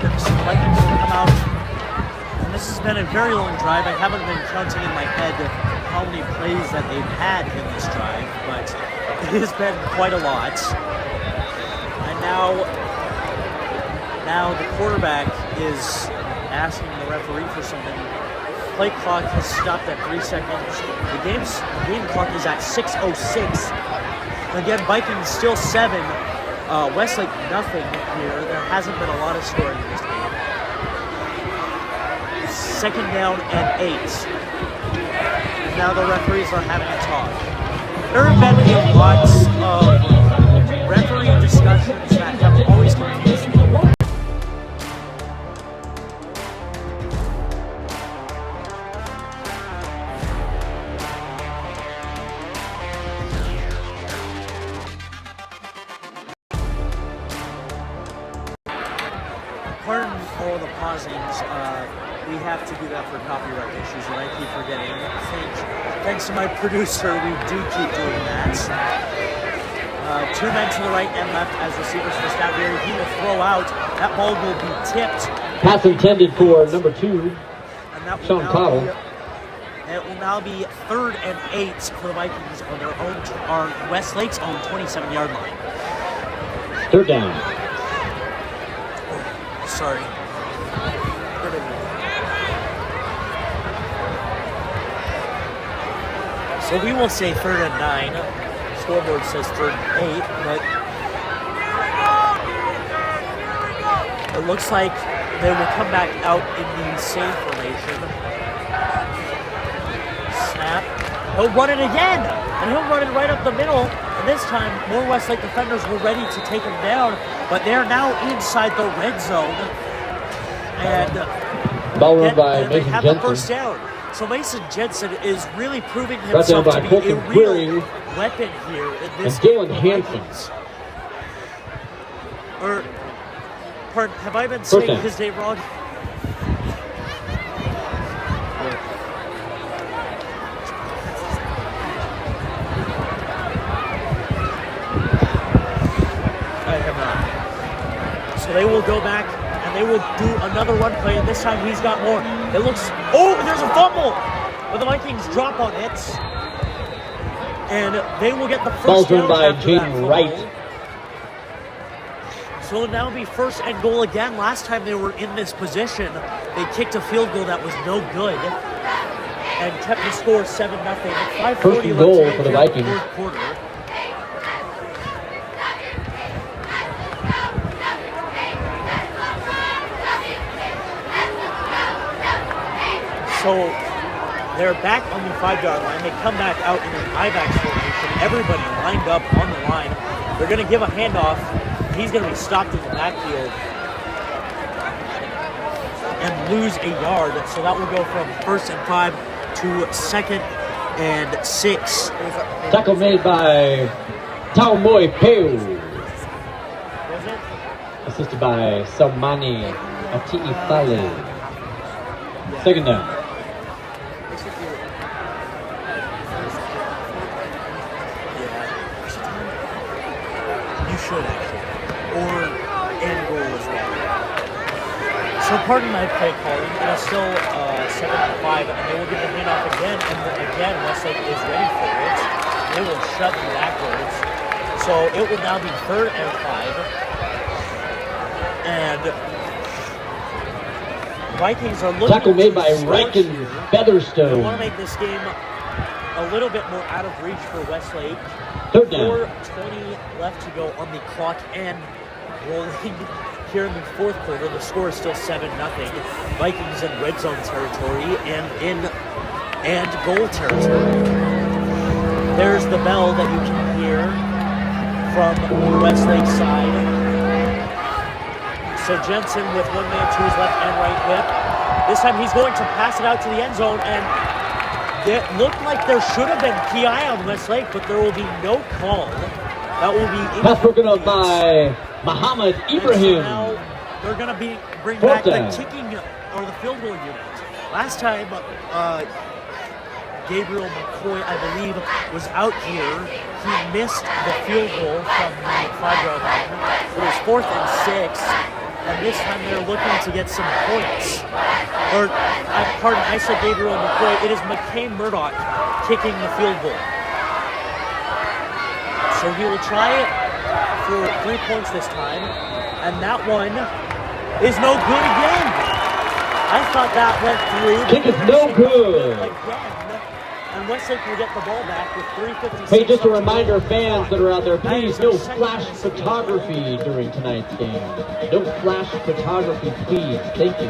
And so the Vikings will come out. And this has been a very long drive. I haven't been counting in my head how many plays that they've had in this drive, but it has been quite a lot. And now the quarterback is asking the referee for something. Play clock has stopped at 3 seconds. The game clock is at 6:06. Again, Vikings still 7. Westlake nothing here. There hasn't been a lot of scoring in this game. 2nd down and 8. Now the referees are having a talk. There have been lots of referee discussions that have always confused me. Pardon all the pausings. We have to do that for copyright issues, and I keep forgetting. Thanks to my producer, we do keep doing that. 2 men to the right and left as receivers for Stavrier. He will throw out. That ball will be tipped. Pass intended for number 2, And that will Sean now Cottle. it will now be 3rd and 8 for the Vikings on their own, on Westlake's own 27-yard line. 3rd down. Sorry. So we will say 3rd and 9. Scoreboard says 3rd and 8, but it looks like they will come back out in the same formation. Snap. He'll run it again, and he'll run it right up the middle. And this time, more Westlake defenders were ready to take him down, but they're now inside the red zone. And Ball run by they Mason have the Jensen. first down. So Mason Jensen is really proving Brought down himself by to be Colton a real Query weapon here in and this Galen game. Hansen. Or, pardon, have I been First saying down. his name wrong? I have not. So they will go back and they will do another run play, and this time he's got more. It looks, oh, there's a fumble! But the Vikings drop on it. And they will get the Ball's first run down by after that Jaden fumble. Wright. So it'll now be 1st and goal again. Last time they were in this position, they kicked a field goal that was no good and kept the score 7-0. 5:40 First and left goal to go for the here in Vikings. fourth quarter. So they're back on the 5-yard line. They come back out in an I-back formation. Everybody lined up on the line. They're going to give a handoff. He's going to be stopped in the backfield and lose a yard. So that will go from 1st and 5 to 2nd and 6. Tackle made by Taumoy Peu, Was it? assisted by Salmani Atiifale. 2nd down. You should actually. Or end goal as well. So pardon my play calling. It is still 7-5, and they will give the handoff again. And again, Westlake is ready for it. They will shut them backwards. So it will now be 3rd and 5. And Vikings are looking Tackle made to by score Rankin here. They Featherstone. want to make this game a little bit more out of reach for Westlake. 3rd down. 4:20 left to go on the clock and rolling here in the 4th quarter. The score is still 7-0. Vikings in red zone territory and goal territory. There's the bell that you can hear from the Westlake side. So Jensen with 1 man to his left and right hip. This time he's going to pass it out to the end zone, and it looked like there should have been PI on Westlake, but there will be no call. That will be Pass broken up by Muhammad And so Ibrahim. now they're going to bring Fourth back the down. kicking or the field goal unit. Last time, Gabriel McCoy, I believe, was out here. He missed the field goal from the 5-yard line. It was 4th and 6, and this time they're looking to get some points. Or, pardon, I said Gabriel McCoy. It is McKay Murdoch kicking the field goal. So he will try it for 3 points this time, and that one is no good again. I thought that went through. Kick is no good. Again. And Westlake will get the ball back with 3:56. Hey, just a reminder, fans that are out there, please, no flash photography during tonight's game. No flash photography, please. Thank you.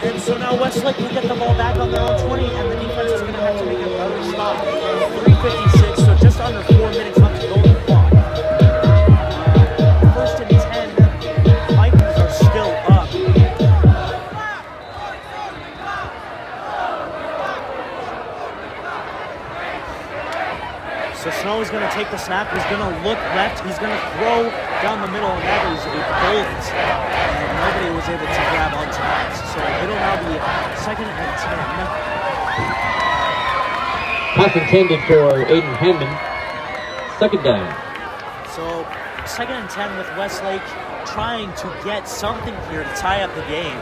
And so now Westlake will get the ball back on their own 20, and the defense is going to have to make another stop. 3:56, so just under 4 minutes left to go on the clock. First and 10, Vikings are still up. So Snow is going to take the snap. He's going to look left. He's going to throw down the middle, and that is a bolt. And nobody was able to grab onto that. So it'll now be 2nd and 10. Pass intended for Aiden Hammond. 2nd down. So 2nd and 10 with Westlake trying to get something here to tie up the game.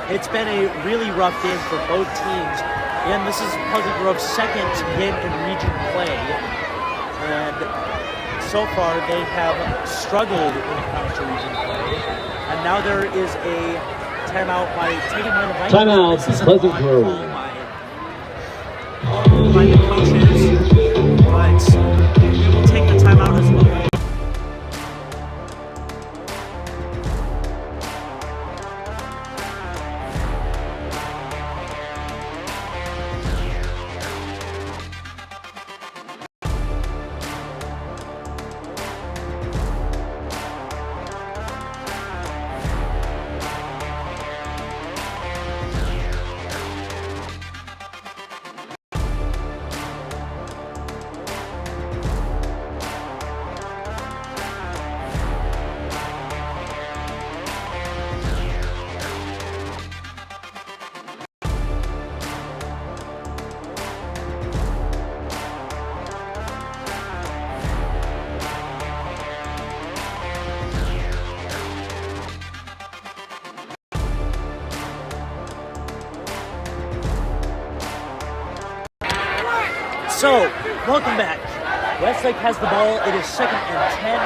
It's been a really rough game for both teams. And this is Pleasant Grove's 2nd game in region play. And so far they have struggled when it comes to region play. And now there is a timeout taken by the Vikings. Timeout, Pleasant Grove. By the coaches. But we will take the timeout as well. So, welcome back. Westlake has the ball. It is 2nd and 10.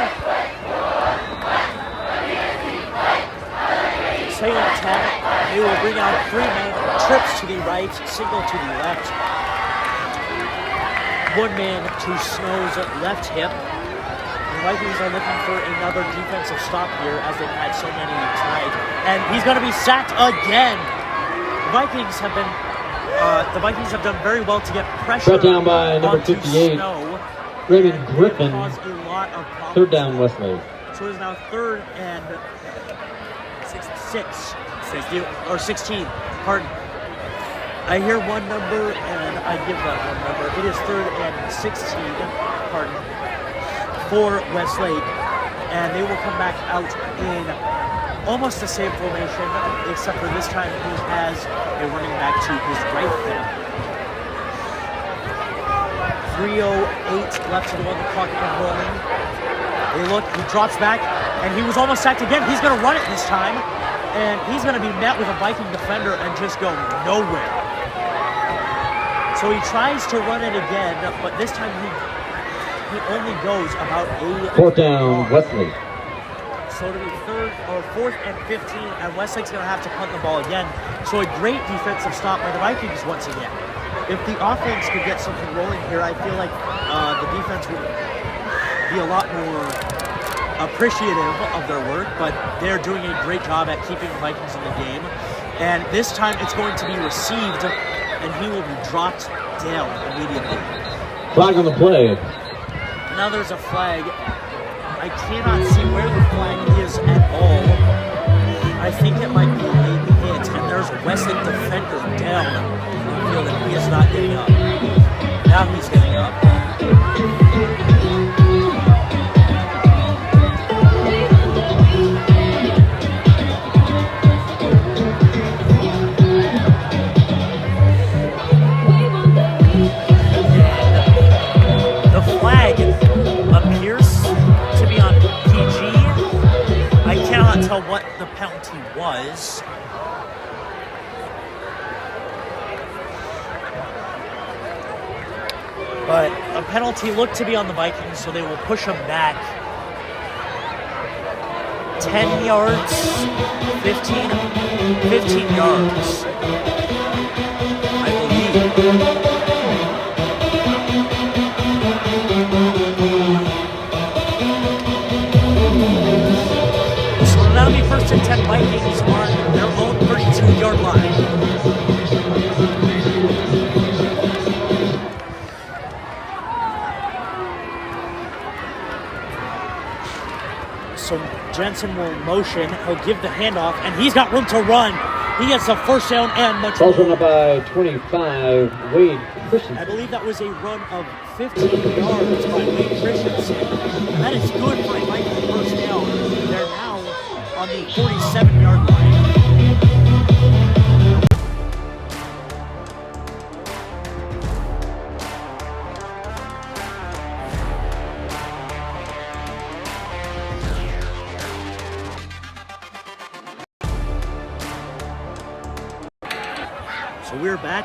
2nd and 10. They will bring out 3 men. Trips to the right, single to the left. 1 man to Snow's left hip. The Vikings are looking for another defensive stop here as they've had so many tonight. And he's going to be sacked again. The Vikings have done very well to get pressure. Brought down by number onto 58, Snow, Raymond and Griffin. caused a lot of problems. 3rd down, Westlake. So it is now 3rd and 16. Pardon. I hear one number and I give that one number. It is 3rd and 16. Pardon. For Westlake, and they will come back out in almost the same formation, except for this time he has a running back to his right hip. 3:08 left to go on the clock and rolling. They look, he drops back, and he was almost sacked again. He's going to run it this time, and he's going to be met with a Viking defender and just go nowhere. So he tries to run it again, but this time he only goes about 4th down, Westlake. So it'll be 4th and 15, and Westlake's going to have to punt the ball again. So a great defensive stop by the Vikings once again. If the offense could get something rolling here, I feel like the defense would be a lot more appreciative of their work, but they're doing a great job at keeping the Vikings in the game. And this time it's going to be received, and he will be dropped down immediately. Flag on the play. Now there's a flag. I cannot see where the flag is at all. I think it might be a late hit, and there's a Westlake defender down on the field, and he is not getting up. Now he's getting up. The flag appears to be on PG. I cannot tell what the penalty was. But a penalty looked to be on the Vikings, so they will push them back. 10 yards, 15 yards, I believe. So that'll be first and 10 Vikings on their own 32-yard line. So Jensen will motion, he'll give the handoff, and he's got room to run. He gets a first down and much Ball's more. run by 25, Wade Christensen. I believe that was a run of 15 yards by Wade Christensen. And that is good for a Viking first down. They're now on the 47-yard line. So we're back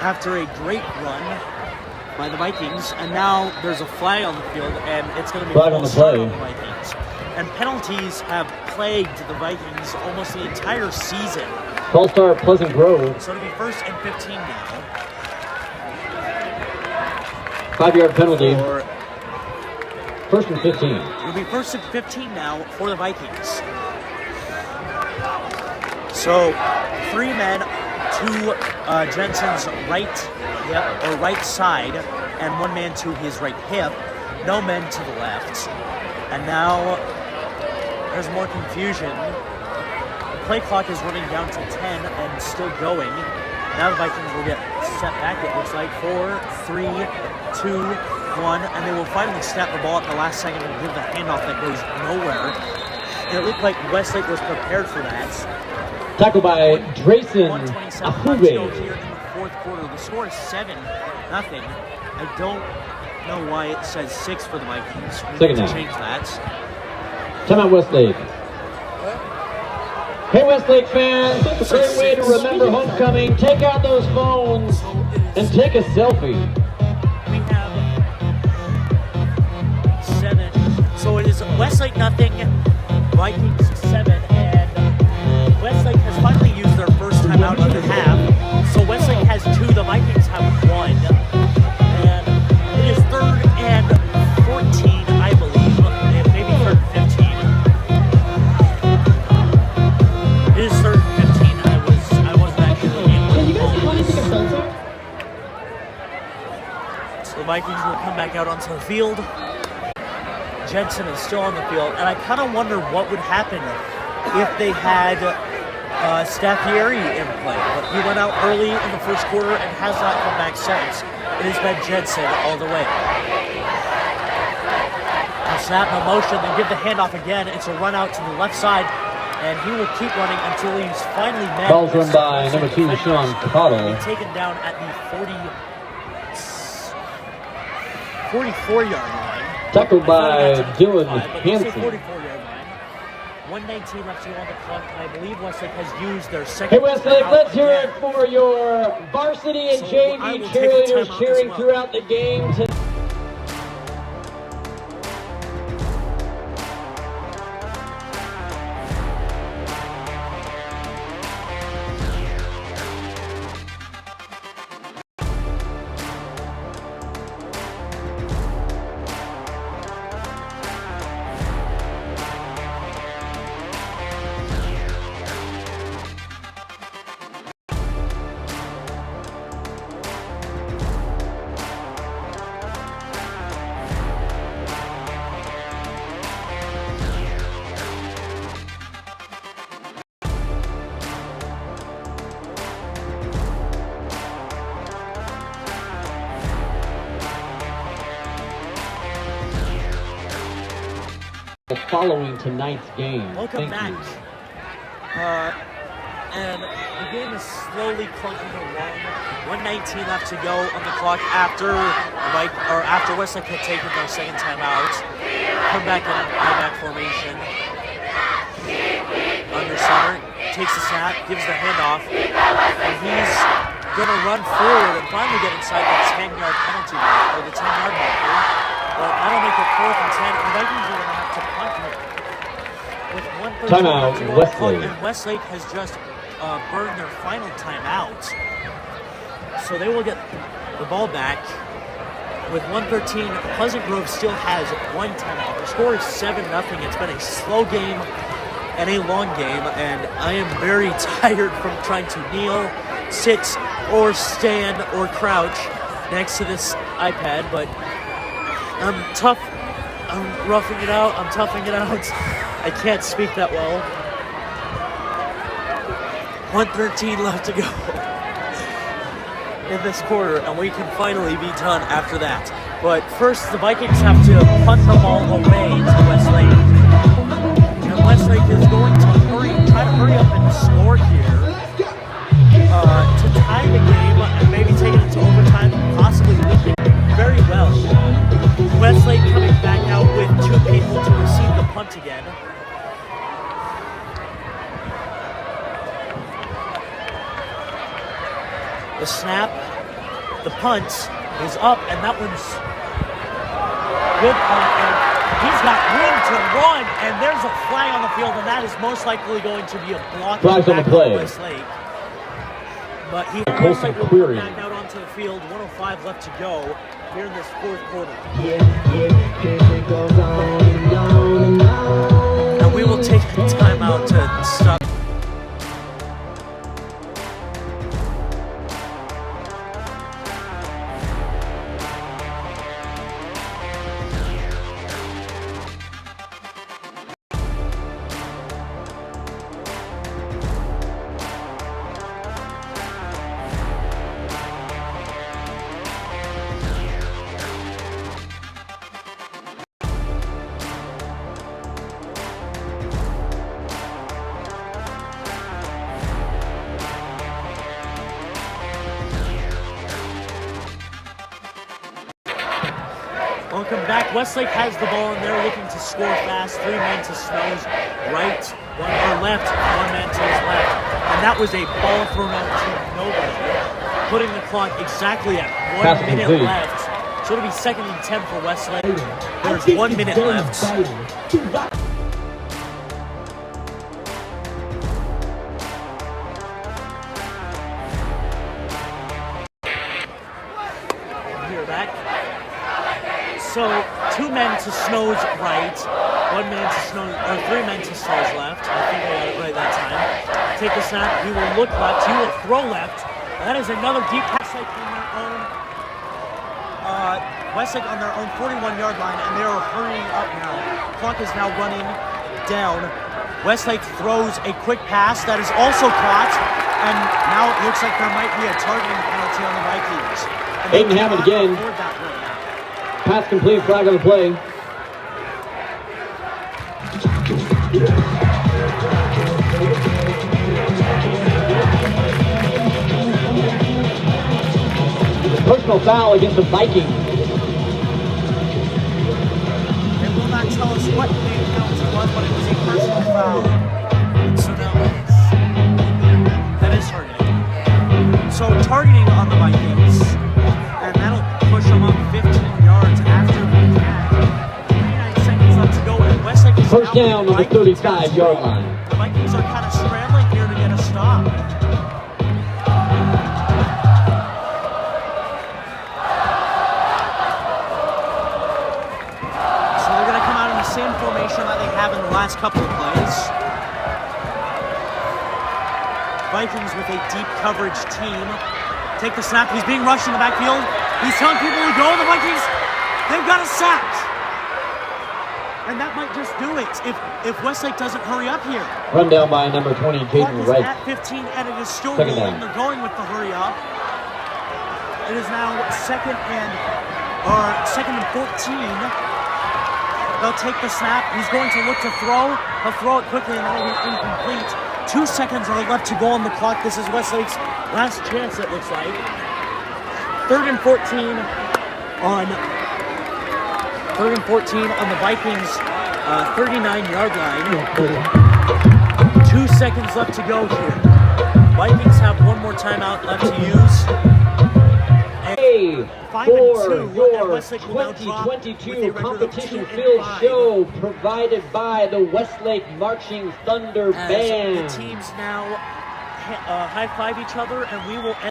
after a great run by the Vikings, and now there's a flag on the field, and it's going to be Flag a on the false start play. on the Vikings. And penalties have plagued the Vikings almost the entire season. False start, Pleasant Grove. So it'll be first and 15 now. 5-yard penalty. For, First and 15. it'll be first and 15 now for the Vikings. So 3 men to Jensen's right hip or right side, and 1 man to his right hip. No men to the left. And now there's more confusion. The play clock is running down to 10 and still going. Now the Vikings will get set back, it looks like. 4, 3, 2, 1, and they will finally snap the ball at the last second and give the handoff that goes nowhere. And it looked like Westlake was prepared for that. Tackled by Drayson 127 Ahube. here in the fourth quarter. The score is 7-0. I don't know why it says 6 for the Vikings. We Second need to down. change that. Timeout Westlake. Hey Westlake fans, that's a great way to remember homecoming. Take out those phones and take a selfie. We have 7. So it is Westlake 0, Vikings 7, and Westlake has finally used their first timeout of the half. So Westlake has 2, the Vikings have 1. And it is 3rd and 14, I believe. Maybe 3rd and 15. It is 3rd and 15. I wasn't actually looking at You guys want to take a filter? So the Vikings will come back out onto the field. Jensen is still on the field, and I kind of wonder what would happen if they had Staffieri in play. But he went out early in the first quarter and has not come back since. It has been Jensen all the way. Now snap in motion, they give the handoff again. It's a run out to the left side, and he will keep running until he's finally met. Ball's with run by some number 2, defenders. Sean Cottle. He's taken down at the 44-yard line. Tackled by Dylan Hansen. Hansen. 44-yard line. 1:19 left to go on the clock, and I believe Westlake has used their second. Hey Westlake, timeout let's hear again. it for your varsity and So I JV will take a cheerleaders timeout as cheering well. throughout the game tonight. Following tonight's game. Welcome Thank back. you. And the game is slowly clunking along. 1:19 left to go on the clock after Westlake had taken their second timeout. Come back in I-back formation. Under center, takes the snap, gives the handoff, and he's gonna run forward and finally get inside the 10-yard penalty mark, or the 10-yard marker. But that'll make it 4th and 10, and the Vikings are gonna have to punt here. with 1:13 Timeout, left to go on the clock, Westlake. and Westlake has just burned their final timeout. So they will get the ball back. With 1:13, Pleasant Grove still has one timeout. The score is 7-0. It's been a slow game and a long game, and I am very tired from trying to kneel, sit, or stand, or crouch next to this iPad, but I'm tough. I'm roughing it out. I'm toughing it out. I can't speak that well. 1:13 left to go in this quarter, and we can finally be done after that. But first, the Vikings have to punt the ball away to Westlake. And Westlake is going to try to hurry up and score here to tie the game and maybe take it into overtime, possibly win very well. Westlake coming back out with two people to receive the punt again. The snap, the punt is up, and that one's good punt, and he's got room to run, and there's a flag on the field, and that is most likely going to be a block Flags on the back play. on Westlake. But he Colson will query. come back out onto the field. 1:05 left to go here in this fourth quarter. And we will take a timeout to stop. Welcome back. Westlake has the ball, and they're looking to score fast. 3 men to Snow's right, left, 1 man to his left. And that was a ball thrown out to nobody, putting the clock exactly at 1 minute complete. left. So it'll be 2nd and 10 for Westlake. There's 1 minute left. Hear that? So 2 men to Snow's right, 1 man to Snow, or 3 men to Snow's left. I think I got it right that time. Take the snap. He will look left. He will throw left. That is another deep pass on their own. Westlake on their own 41-yard line, and they are hurrying up now. Clock is now running down. Westlake throws a quick pass that is also caught, and now it looks like there might be a targeting penalty on the Vikings. And they Aiden Hammond cannot again. afford that one. Pass complete, flag on the play. Personal foul against the Vikings. They will not tell us what the penalty was, but it was a personal foul. So that is targeting. So targeting on the Vikings, and that'll push them up 15 yards after the catch. 39 seconds left to go, and Westlake is First now down on the Vikings 35-yard line. The Vikings are kind of scrambling here to get a stop. So they're going to come out in the same formation that they have in the last couple of plays. Vikings with a deep coverage team. Take the snap. He's being rushed in the backfield. He's telling people to go. The Vikings, they've got a sack. And that might just do it if Westlake doesn't hurry up here. Run down by number 20, Clock Jaden is Wright. at 15, and it is still Second rolling. down. They're going with the hurry up. It is now 2nd and 14. They'll take the snap. He's going to look to throw. He'll throw it quickly, and that'll be incomplete. 2 seconds are left to go on the clock. This is Westlake's last chance, it looks like. 3rd and 14 on the Vikings 39-yard line. 2 seconds left to go here. Vikings have one more timeout left to use. And 5 5 and 2, for and your Westlake will now drop with a 2022 record of 2 competition and field 5. show provided by the Westlake Marching Thunder As Band. the teams now high-five each other, and we will end